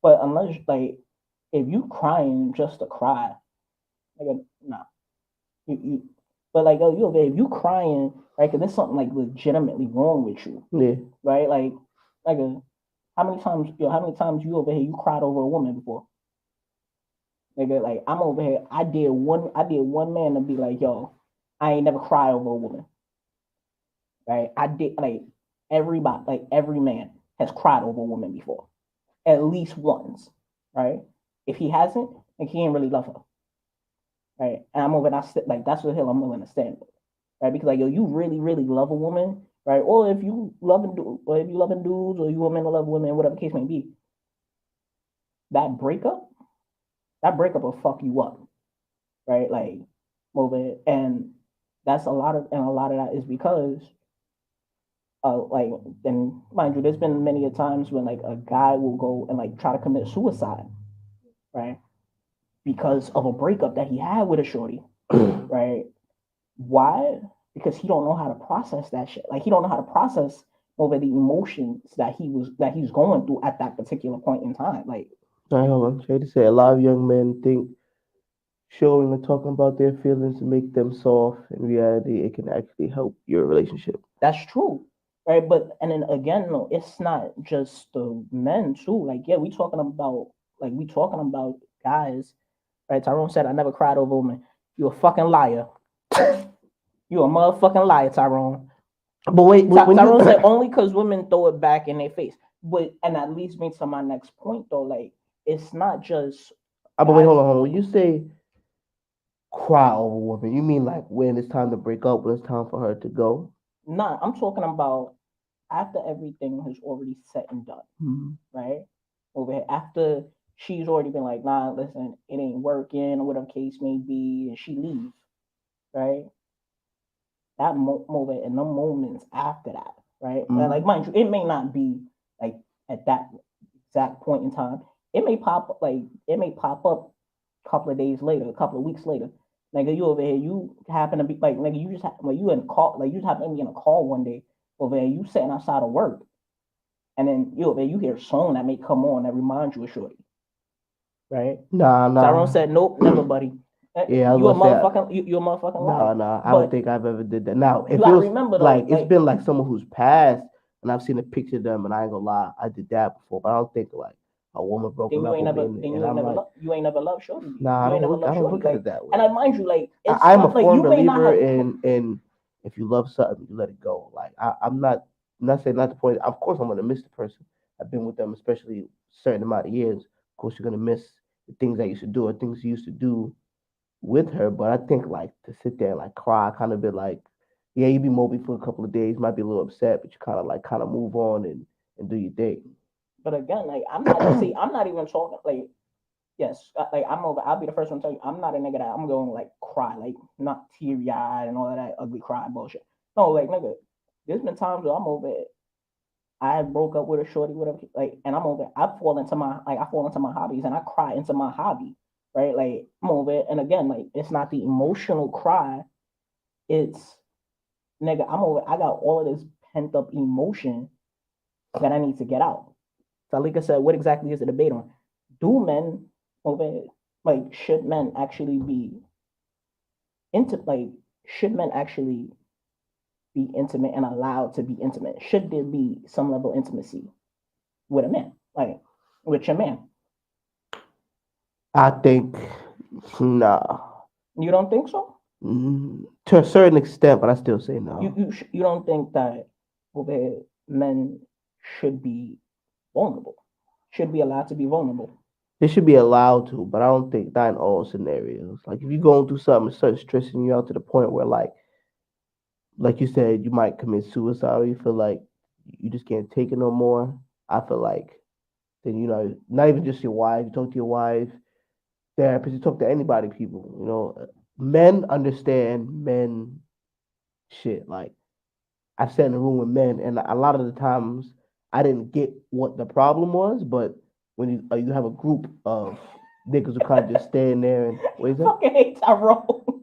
but unless like if you crying just to cry, like nah, you but like you over there, if you crying, right? Because there's something like legitimately wrong with you, Yeah. right? Like how many times you over here you cried over a woman before? Nigga, like I'm over here. I did one man to be like, yo, I ain't never cried over a woman, right? I did like everybody, like every man has cried over a woman before, at least once, right? If he hasn't, like he ain't really love her, right? And I'm over like that's the hill I'm willing to stand with, right? Because like yo, you really really love a woman, right? Or if you loving dudes, or you a man to love women, whatever the case may be, that breakup will fuck you up, right? Like move it, and that's a lot of that is because like and mind you, there's been many a times when like a guy will go and like try to commit suicide, right? Because of a breakup that he had with a shorty, right? Why? Because he don't know how to process that shit. Like he don't know how to process over the emotions that he's going through at that particular point in time. Like, all right, hold on. Try to say a lot of young men think showing and talking about their feelings to make them soft. In reality, it can actually help your relationship. That's true, right? But and then again, no, it's not just the men too. Like, yeah, we talking about guys, right? Tyrone said, "I never cried over a woman." You a fucking liar. You a motherfucking liar, Tyrone. But wait, Tyrone said only because women throw it back in their face. But and that leads me to my next point though. Like, it's not just. But wait, hold on. When you say cry over a woman, you mean like when it's time to break up, when it's time for her to go? Nah, I'm talking about after everything has already set and done, right? Over here, after she's already been like, nah, listen, it ain't working, or whatever case may be, and she leaves, right? That moment and the moments after that, right? And like, mind you, it may not be like at that exact point in time. It may pop up a couple of days later, a couple of weeks later. Like you over here, you happen to be like you just you in a call, like you just happen to be in a call one day over there, you sitting outside of work, and then you over there, you hear a song that may come on that reminds you of shorty, right? Nah. Tyrone said, "Nope, never, buddy." Yeah, you a motherfucking liar. Nah. I don't think I've ever did that. Now, if you it was remember, though, like it's been like someone who's passed, and I've seen a picture of them, and I ain't gonna lie, I did that before. But I don't think like a woman broken up with me, and I'm like, you ain't never loved shorty. Nah, I don't look at it that way. And I mind you, like I'm a firm you may not believer have, in if you love something, you let it go. Like I'm not saying not the point. Of course, I'm gonna miss the person. I've been with them, especially a certain amount of years. Of course, you're gonna miss the things I used to do or things you used to do with her. But I think like to sit there and like cry, kind of be like, yeah, you be mopey for a couple of days, might be a little upset, but you kind of move on and do your thing. But again, like I'm not even talking like. Yes, like I'm over. I'll be the first one to tell you, I'm not a nigga that I'm going to like cry, like not teary eyed and all of that ugly cry bullshit. No, like nigga, there's been times where I'm over it. I broke up with a shorty, whatever, like, and I'm over it. I fall into my hobbies and I cry into my hobby, right? Like I'm over it, and again, like it's not the emotional cry, it's nigga, I'm over. I got all of this pent up emotion that I need to get out. Salika said, "What exactly is the debate on? Do men over like should men actually be like, should men actually be intimate and allowed to be intimate? Should there be some level of intimacy with a man, like with your man? I think nah. You don't think so? To a certain extent, but I still say no. You don't think that men should be vulnerable? Should be allowed to be vulnerable? They should be allowed to, but I don't think that in all scenarios. Like if you're going through something, it starts stressing you out to the point where like you said, you might commit suicide or you feel like you just can't take it no more. I feel like then not even just your wife, you talk to your wife, therapist, you talk to anybody, people. Men understand men shit. Like I've sat in a room with men, and a lot of the times I didn't get what the problem was, but when you have a group of niggas who kind of just stand there and what is that? Fucking hate Tyrone.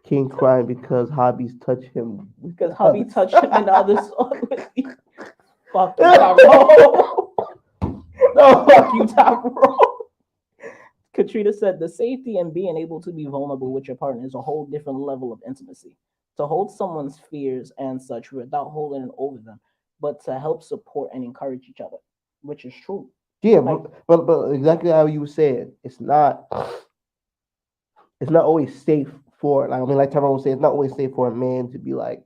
King crying because hobbies touch him. Because hubby touched him in the other song with me. Fuck you, Tyrone. No, fuck you, Tyrone. Katrina said the safety and being able to be vulnerable with your partner is a whole different level of intimacy. To hold someone's fears and such without holding it over them, but to help support and encourage each other, which is true. Yeah, but exactly how you said, it's not always safe for like Tyrone said, it's not always safe for a man to be like,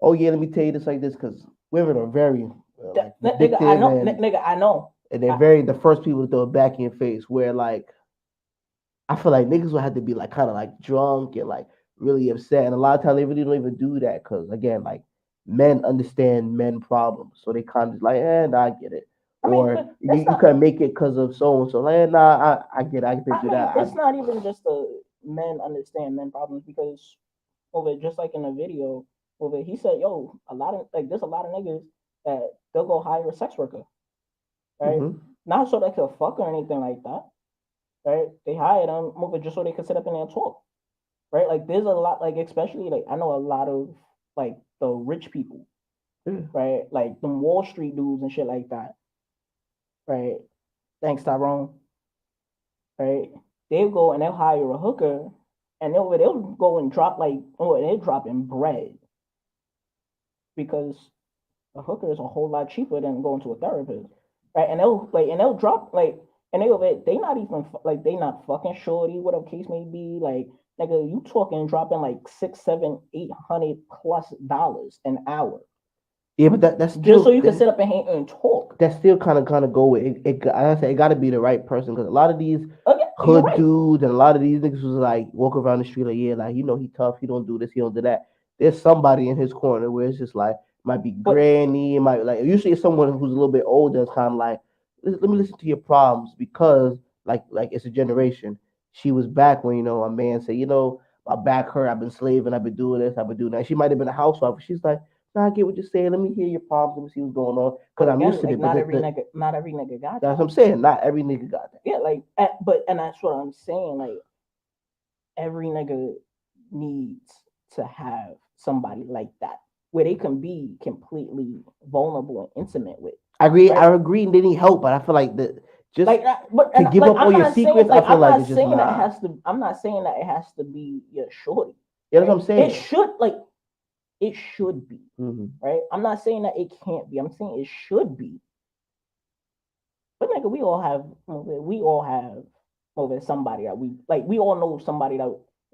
oh yeah, let me tell you this like this, because women are very nigga, I know, nigga, I know, and they're very the first people to throw it back in your face. Where like I feel like niggas will have to be like kind of like drunk and like really upset, and a lot of times they really don't even do that because again, like men understand men problems, so they kind of like, nah, I get it. Or you can make it because of so and so. Like, nah, I get it. I can do that. It's not even just the men understand men problems because just like in the video, he said, yo, there's a lot of niggas that they'll go hire a sex worker, right? Mm-hmm. Not so they could fuck or anything like that, right? They hire them just so they could sit up in there and talk, right? Like there's a lot, like especially like I know a lot of like the rich people, right? Like them Wall Street dudes and shit like that, right? Thanks, Tyrone. Right? They'll go and they'll hire a hooker, and they'll go and drop they're dropping bread because a hooker is a whole lot cheaper than going to a therapist, right? And they'll drop and they not even they not fucking shorty, whatever case may be. Like nigga, you talking dropping like $600, $700, $800+ an hour. Yeah, but that's still, just so you can sit up and talk. That still kind of go with it. I say it got to be the right person because a lot of these hood dudes and a lot of these niggas was like walk around the street like he tough, he don't do this, he don't do that. There's somebody in his corner where it's just like might be granny, it might like usually it's someone who's a little bit older. It's kind of like let me listen to your problems because like it's a generation. She was back when a man said my back hurt, I've been slaving, I've been doing this, I've been doing that. She might have been a housewife, but she's like. I get what you're saying. Let me hear your problems. Let me see what's going on. Because I'm used to it. Not every nigga got that. That's what I'm saying. Not every nigga got that. Yeah, and that's what I'm saying. Like, every nigga needs to have somebody like that where they can be completely vulnerable and intimate with. I agree. Right? I agree. They need help, but I feel like to give up all your secrets, I feel like it's just not. I'm not saying that it has to be your shorty. Yeah, that's what I'm saying. It should be, right? I'm not saying that it can't be. I'm saying it should be. But nigga, we all have somebody that we like. We all know somebody that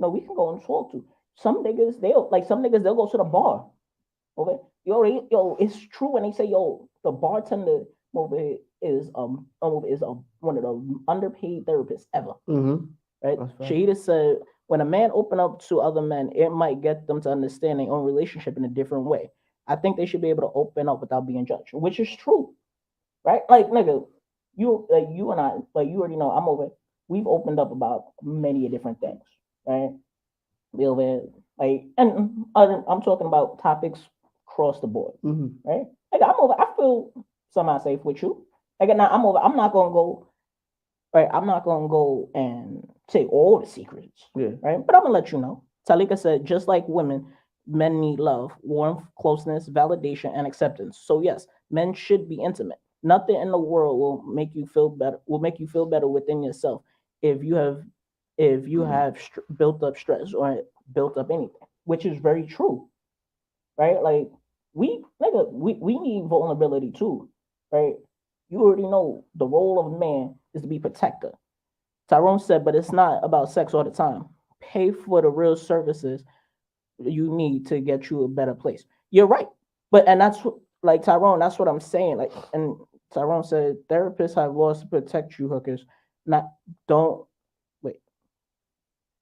we can go and talk to. Some niggas they'll go to the bar. Okay, yo, it's true when they say the bartender is one of the underpaid therapists ever. Right? Shahida said, when a man open up to other men, it might get them to understand their own relationship in a different way. I think they should be able to open up without being judged, which is true, right? Like nigga, you and I, you already know we've opened up about many different things, right? And I'm talking about topics across the board, right? Like I feel somehow safe with you. Like now I'm not gonna go, right? I'm not gonna go and say all the secrets, right? But I'm gonna let you know. Talika said, just like women, men need love, warmth, closeness, validation, and acceptance. So yes, men should be intimate. Nothing in the world will make you feel better. Will make you feel better within yourself if you have if you have built up stress or built up anything, which is very true, right? Like we need vulnerability too, right? You already know the role of a man is to be protector. Tyrone said, but it's not about sex all the time. Pay for the real services you need to get you a better place. You're right. But and that's like Tyrone, that's what I'm saying. Like and Tyrone said therapists have laws to protect you hookers. Not don't wait.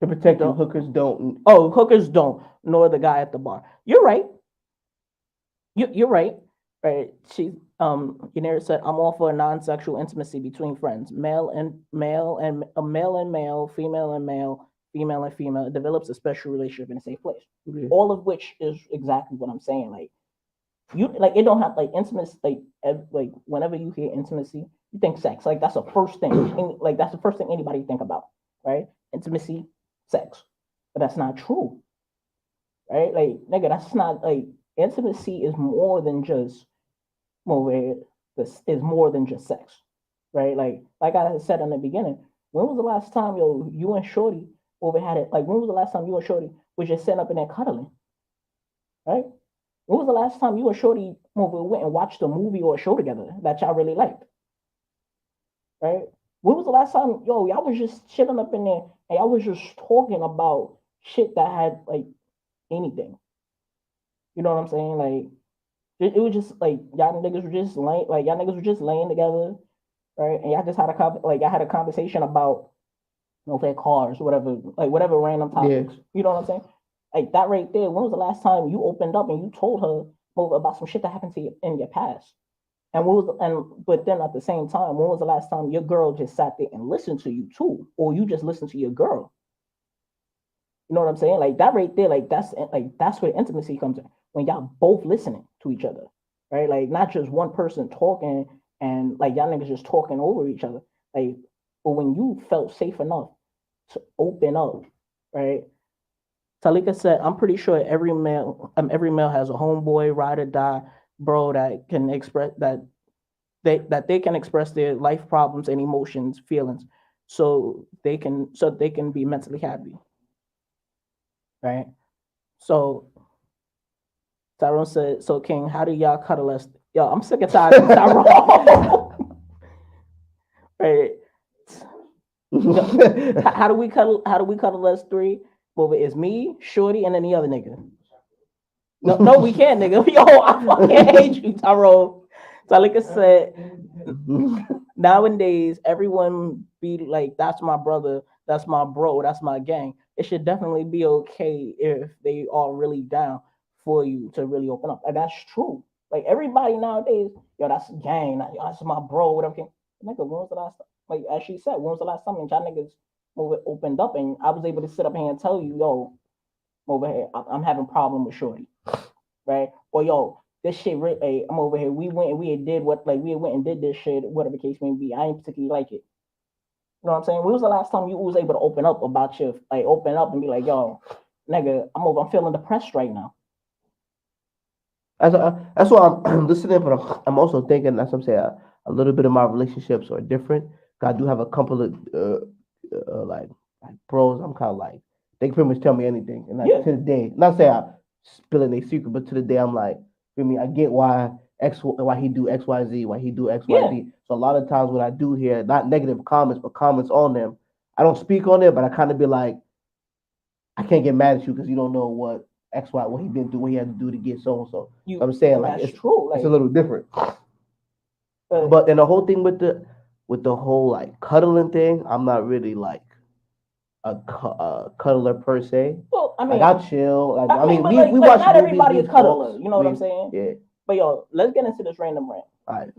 To protect you, hookers don't. Oh, hookers don't, nor the guy at the bar. You're right. You're right. Right. She Yanira said, I'm all for non-sexual intimacy between friends. Male and male and a male and male, female and male, female and female. It develops a special relationship in a safe place. Yeah. All of which is exactly what I'm saying. Like you like it don't have like intimacy like whenever you hear intimacy, you think sex. Like that's the first thing. Like that's the first thing anybody think about, right? Intimacy, sex. But that's not true. Right? Like nigga, that's not like intimacy is more than just this is more than just sex. Right? Like I said in the beginning, when was the last time you and Shorty over had it? Like when was the last time you and Shorty was just sitting up in there cuddling? Right? When was the last time you and Shorty went and watched a movie or a show together that y'all really liked? Right? When was the last time, y'all was just chilling up in there and y'all was just talking about shit that had like anything? You know what I'm saying? Like it was just like y'all niggas were just laying together, right? And y'all just had a conversation about their cars, whatever random topics. Yeah. You know what I'm saying? Like that right there. When was the last time you opened up and you told her about some shit that happened to you in your past? But then at the same time, when was the last time your girl just sat there and listened to you too, or you just listened to your girl? You know what I'm saying? Like that right there, that's where intimacy comes in, when y'all both listening to each other, right? Like not just one person talking and like y'all niggas just talking over each other. Like, but when you felt safe enough to open up, right? Talika said, I'm pretty sure every male has a homeboy, ride or die, bro, that can express that they can express their life problems and emotions, feelings, so they can be mentally happy. Right? So Tyrone said, so King, how do y'all cuddle us? Yo, I'm sick and tired of Tyrone. Right. How do we cuddle us three? Well, it's me, Shorty, and then the other nigga. No, we can't, nigga. Yo, I fucking hate you, Tyrone. So like I said, nowadays everyone be like, that's my brother, that's my bro, that's my gang. It should definitely be okay if they are really down for you to really open up. And that's true. Like everybody nowadays, that's gang, that's my bro, whatever. Nigga, when was the last time? Like as she said, when was the last time y'all niggas opened up and I was able to sit up here and tell you, over here, I'm having a problem with Shorty, right? Or this shit, I'm over here. We went and did this shit, whatever the case may be. I ain't particularly like it. You know what I'm saying? When was the last time you was able to open up about open up and be like, yo, nigga, I'm feeling depressed right now. That's why I'm listening, but I'm also thinking, that's what I'm saying, a little bit of my relationships are different. I do have a couple of like bros. I'm kind of like, they can pretty much tell me anything, and like to the day, not say I'm spilling their secret, but to the day I'm like, I get why he do X Y Z, why he do X Y Z. So a lot of times when I do hear not negative comments, but comments on them, I don't speak on it, but I kind of be like, I can't get mad at you because you don't know what X Y what he been through, what he had to do to get so and so. I'm saying like it's true. It's a little different. But then the whole thing with the whole like cuddling thing, I'm not really like a cuddler per se. Well, I mean, like I chill. Like I mean, we watch. movies, Not everybody read is cuddler. books, You know what I'm saying? Yeah. But let's get into this random rant. All right.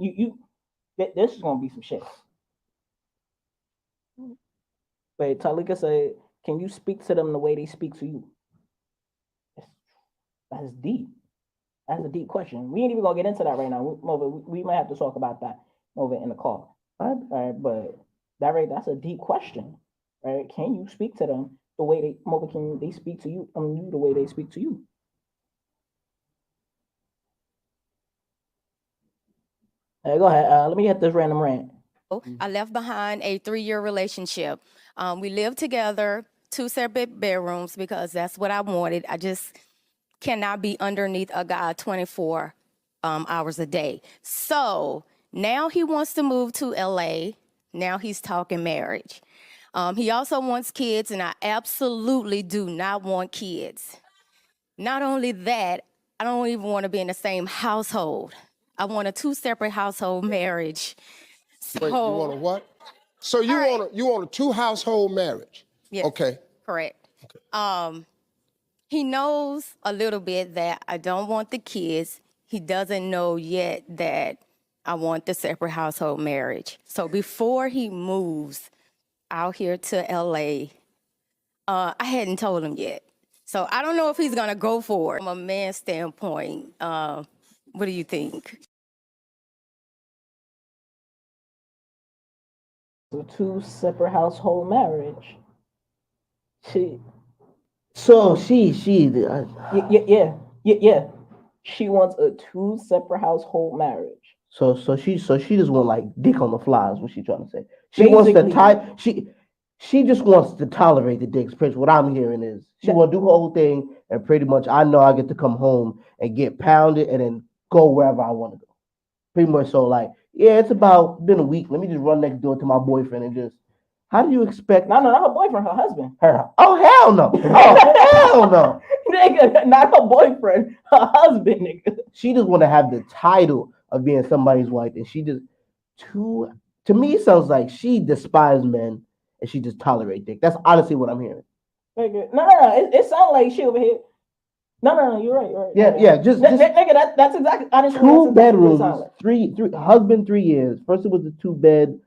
This is gonna be some shit. But Talika said, "Can you speak to them the way they speak to you?" That's deep. That's a deep question. We ain't even gonna get into that right now. We might have to talk about that over in the call. All right, but that's a deep question, right? Can you speak to them the way they speak to you? You the way they speak to you. Hey, go ahead. Let me get this random rant. I left behind a 3-year relationship. We lived together, 2 separate bedrooms because that's what I wanted. I just cannot be underneath a guy 24 hours a day. So now he wants to move to LA. Now he's talking marriage. He also wants kids, and I absolutely do not want kids. Not only that, I don't even want to be in the same household. I want a 2 separate household marriage. So, Wait, you want a what? So you want a 2-household marriage? Yes, Okay. correct. He knows a little bit that I don't want the kids. He doesn't know yet that I want the separate household marriage. So before he moves out here to LA, I hadn't told him yet. So I don't know if he's gonna go for it. From a man's standpoint, what do you think? A 2 separate household marriage. She yeah. She wants a 2 separate household marriage. So she just want like dick on the fly is what she's trying to say. She wants she just wants to tolerate the dicks. Prince, what I'm hearing is she want to do her whole thing, and pretty much I know I get to come home and get pounded and then go wherever I want to go. Pretty much so like, yeah, it's about been a week. Let me just run next door to my boyfriend and just. How do you expect? No, not her boyfriend, her husband. Oh hell no! Oh hell no! Nigga, not her boyfriend, her husband, nigga. She just want to have the title of being somebody's wife, and she just to me it sounds like she despises men and she just tolerate dick. That's honestly what I'm hearing. Nigga, no. It sounds like she over here. No. You're right. Yeah. Just nigga. That's exactly. Honestly, 2 bedrooms, like. three husband 3 years. First it was a 2-bed.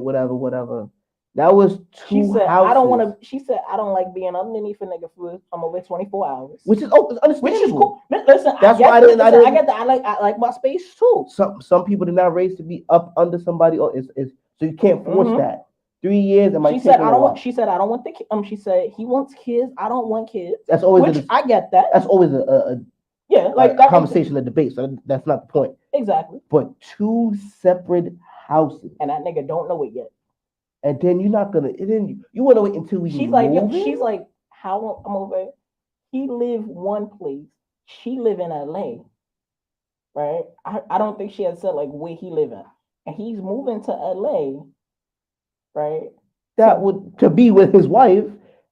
Whatever. That was 2 She said, houses. I don't want to. She said, I don't like being underneath a nigga for over 24 hours. Which is understandable. Which is cool. Listen, that's why I get that. I like my space too. Some people did not raised to be up under somebody. Or so you can't force that. 3 years and she said I don't want. She said I don't want the. She said he wants kids. I don't want kids. That's always. I get that. That's always a conversation, a debate. So that's not the point. Exactly. But 2 separate houses, and that nigga don't know it yet. And then you're not gonna. And then you want to wait until we. She's like, how long? I'm over. He live one place. She live in LA, right? I don't think she had said like where he live at, and he's moving to LA, right? That would to be with his wife,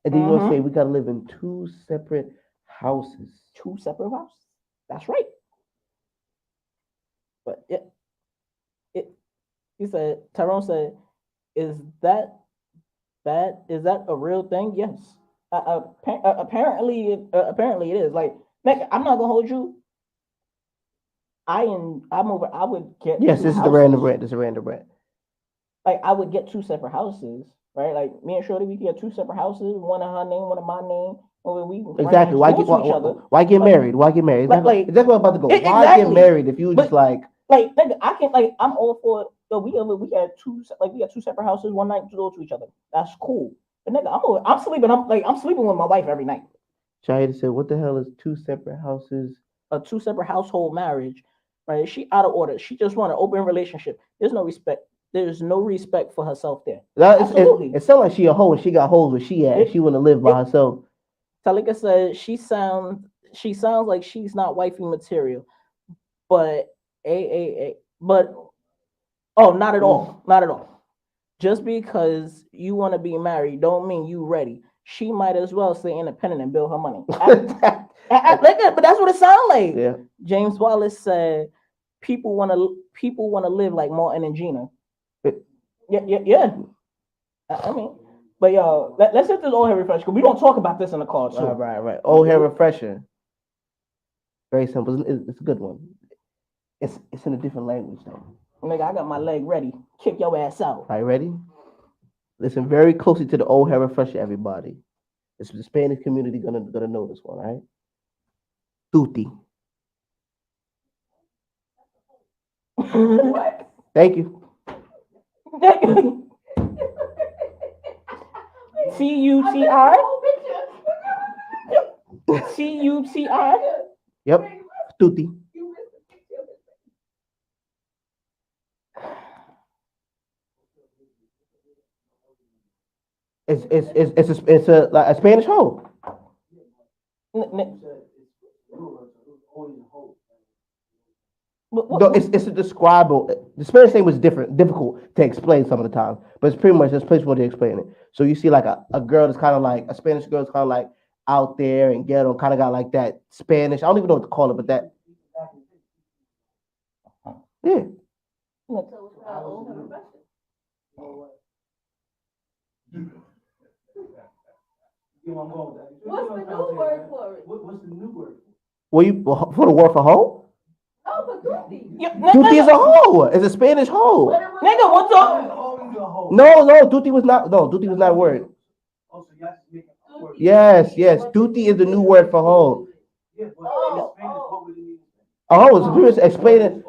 and then you want to say we gotta live in 2 separate houses. 2 separate houses. That's right. But he said. Tyrone said. Is that a real thing? Yes. Apparently it is. Like, nigga, I'm not gonna hold you. I'm over. I would get. Yes, this is the random rant. This is a random rant. Like, I would get 2 separate houses, right? Like me and Shorty, we could get 2 separate houses. One in her name, one in my name. Exactly. Why get married? Why get married? Exactly what I'm about to go. Why get married if you just like nigga, I can't I'm all for it. Yo, we got 2 separate houses, one night door to each other. That's cool. But nigga, I'm sleeping with my wife every night. Shahida said, "What the hell is 2 separate houses? A 2 separate household marriage, right? She out of order. She just want an open relationship. There's no respect. There's no respect for herself there. Absolutely. It sounds like she a hoe and she got holes where she at. She want to live by herself. Talika said she sounds like she's not wifey material, but not at all. Not at all. Just because you want to be married don't mean you ready. She might as well stay independent and build her money. But that's what it sounds like. Yeah. James Wallace said people want to live like Martin and Gina. Yeah. I mean, but yo, let's hit this old hair refresher. We don't talk about this in the car too. Right. Old hair refresher. Very simple. It's a good one. It's in a different language though. Nigga, I got my leg ready. Kick your ass out. Are you ready? Listen very closely to the old hair refresher, everybody. It's the Spanish community gonna know this one, all right? Tutti. What? Thank you. Tuti. Tuti. Yep. Tutti. Like a Spanish hoe. No, it's a describable. The Spanish name was difficult to explain some of the time, but it's pretty much this place where they explain it. So you see like a girl that's kind of like a Spanish girl that's kind of like out there and ghetto, kind of got like that Spanish. I don't even know what to call it, but that. Yeah. What's the new word for it? What's the new word? Well, you for the word for hoe? Oh, but Tutti. Tutti is a hoe. It's a Spanish hoe. Nigga, what's up? No, Tutti was not. No, Tutti was not a word. Yes. Tutti is the new word for hoe. A hoe is explain it.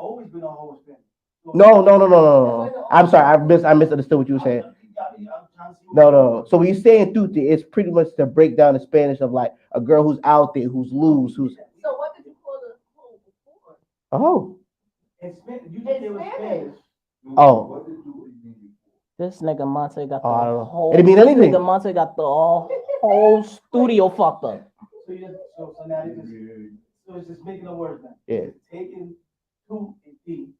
No. I'm sorry, I misunderstood what you were saying. No. So when you're saying tutti, it's pretty much to break down the Spanish of like a girl who's out there, who's loose, who's. So what did you call the hoe before? A hoe. In Spanish. Oh. This nigga Monte got the I don't know. whole. It didn't mean this anything. Nigga Monte got the whole studio fucked up. So now they just, so it's just making a word now. Yeah. It's taking two and T.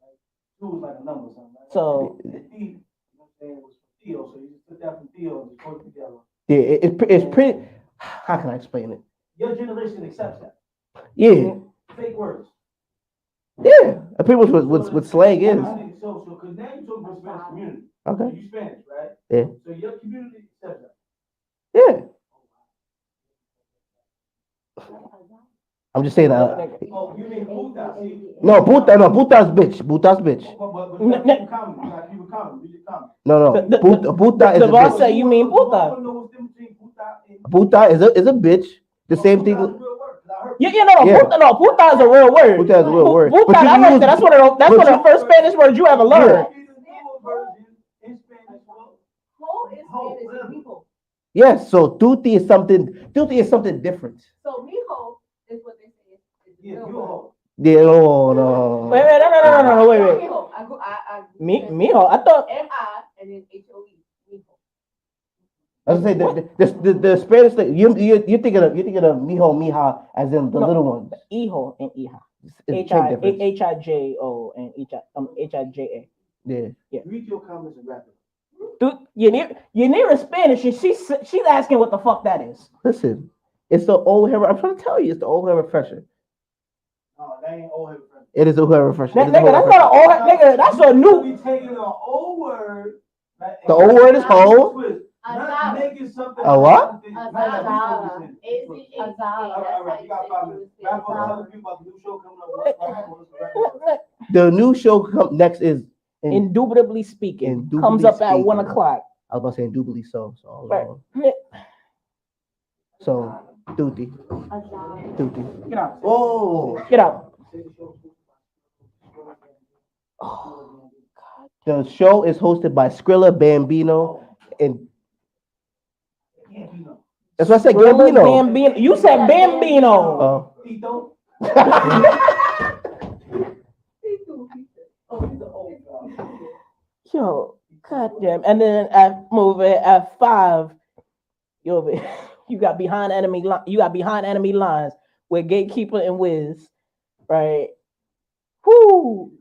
Like, two is like a number or something. Right? So. And T, you know what I'm saying, was from Theo. So you just took that from Theo and just put it together. Yeah, it's pretty. How can I explain it? Your generation accepts that. Yeah. Fake words. Yeah. Pretty much what slang is. So, because now you're talking about Spanish community. Okay. So you Spanish, right? Yeah. So your community accepts that. Yeah. I'm just saying. Oh, you mean puta? No, puta's bitch. Puta's bitch. But you got people common. You got people common. You just common. No. Puta is a The boss bitch. say you mean puta. Puta is a bitch. The same thing. No. Puta is a real word. Puta is a real word. Puta, that's one of the first Spanish words you ever learned. Hoe is Spanish, mijo. Yes, so tutti is something different. So mijo is what they say is the real word. Yeah, no. Wait, wait. Mijo. Mijo, I thought M-I and then H-O-E. Mijo. I was saying the Spanish thing, you're thinking of mijo, mija as in the little ones. Hijo and hija. Hijo and Hija. Yeah. Read your comments and wrap it. Dude, you're near Spanish, and she's asking what the fuck that is. Listen, it's the old hair. I'm trying to tell you, it's the old hair refresher. No, that ain't old hair refresher. It is a hair refresher. Nigga, that's not an old nigga. That's a new. We taking an old word. The old word is hoe. Not making something. A what? All right, you got 5 minutes. Wrap up, tell the people about the new show coming up. The new show next is Indubitably speaking. Comes up at 1 o'clock. I was about to say indubitably so. Right. So, tutti. Get out. Oh. Get out. The show is hosted by Skrilla Bambino and that's what I said. Gambino. You said Bambino. Yo, goddamn. And then at 5, you got behind enemy lines with Gatekeeper and Wiz, right? Whoo.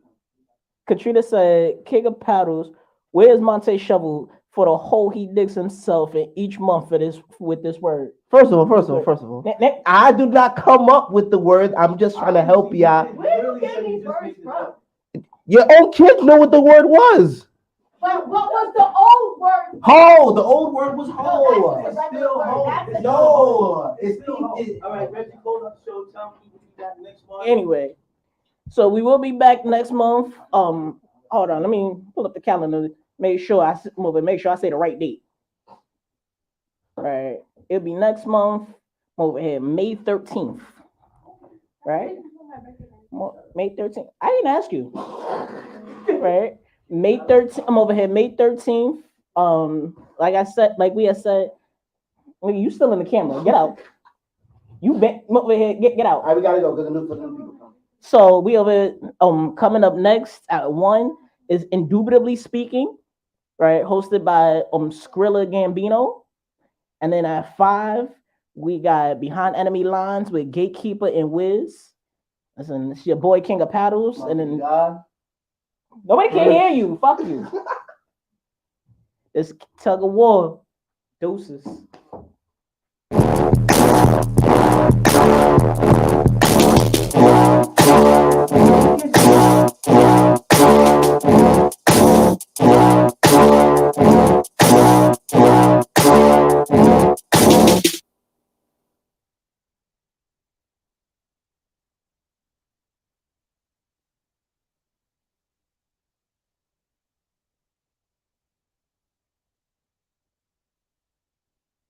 Katrina said, King of Paddles, where's Monte Shovel for the hole he digs himself in each month with this word? First of all, I do not come up with the words. I'm just trying to help you out. Where you get these words from? Your own kids know what the word was. But what was the old word? Ho. The old word was ho. It's still ho. No. It's still ho. All right, Reggie, close up the show. Tell people to be back next month. Anyway, so we will be back next month. Hold on, let me pull up the calendar. Make sure I say the right date. All right, it'll be next month. Over here, May 13th. Right? May 13th. I didn't ask you. Right? May 13th. I'm over here, May 13th. Like we had said, you still in the camera. Get out. You over here, get out. All right, we gotta go because the new people come. So we over coming up next at 1 is Indubitably Speaking. right? Hosted by Skrilla Gambino. And then at 5, we got Behind Enemy Lines with Gatekeeper and Wiz. Listen, it's your boy King of Paddles. And then nobody can hear you. Fuck you. It's Tug of War. Deuces.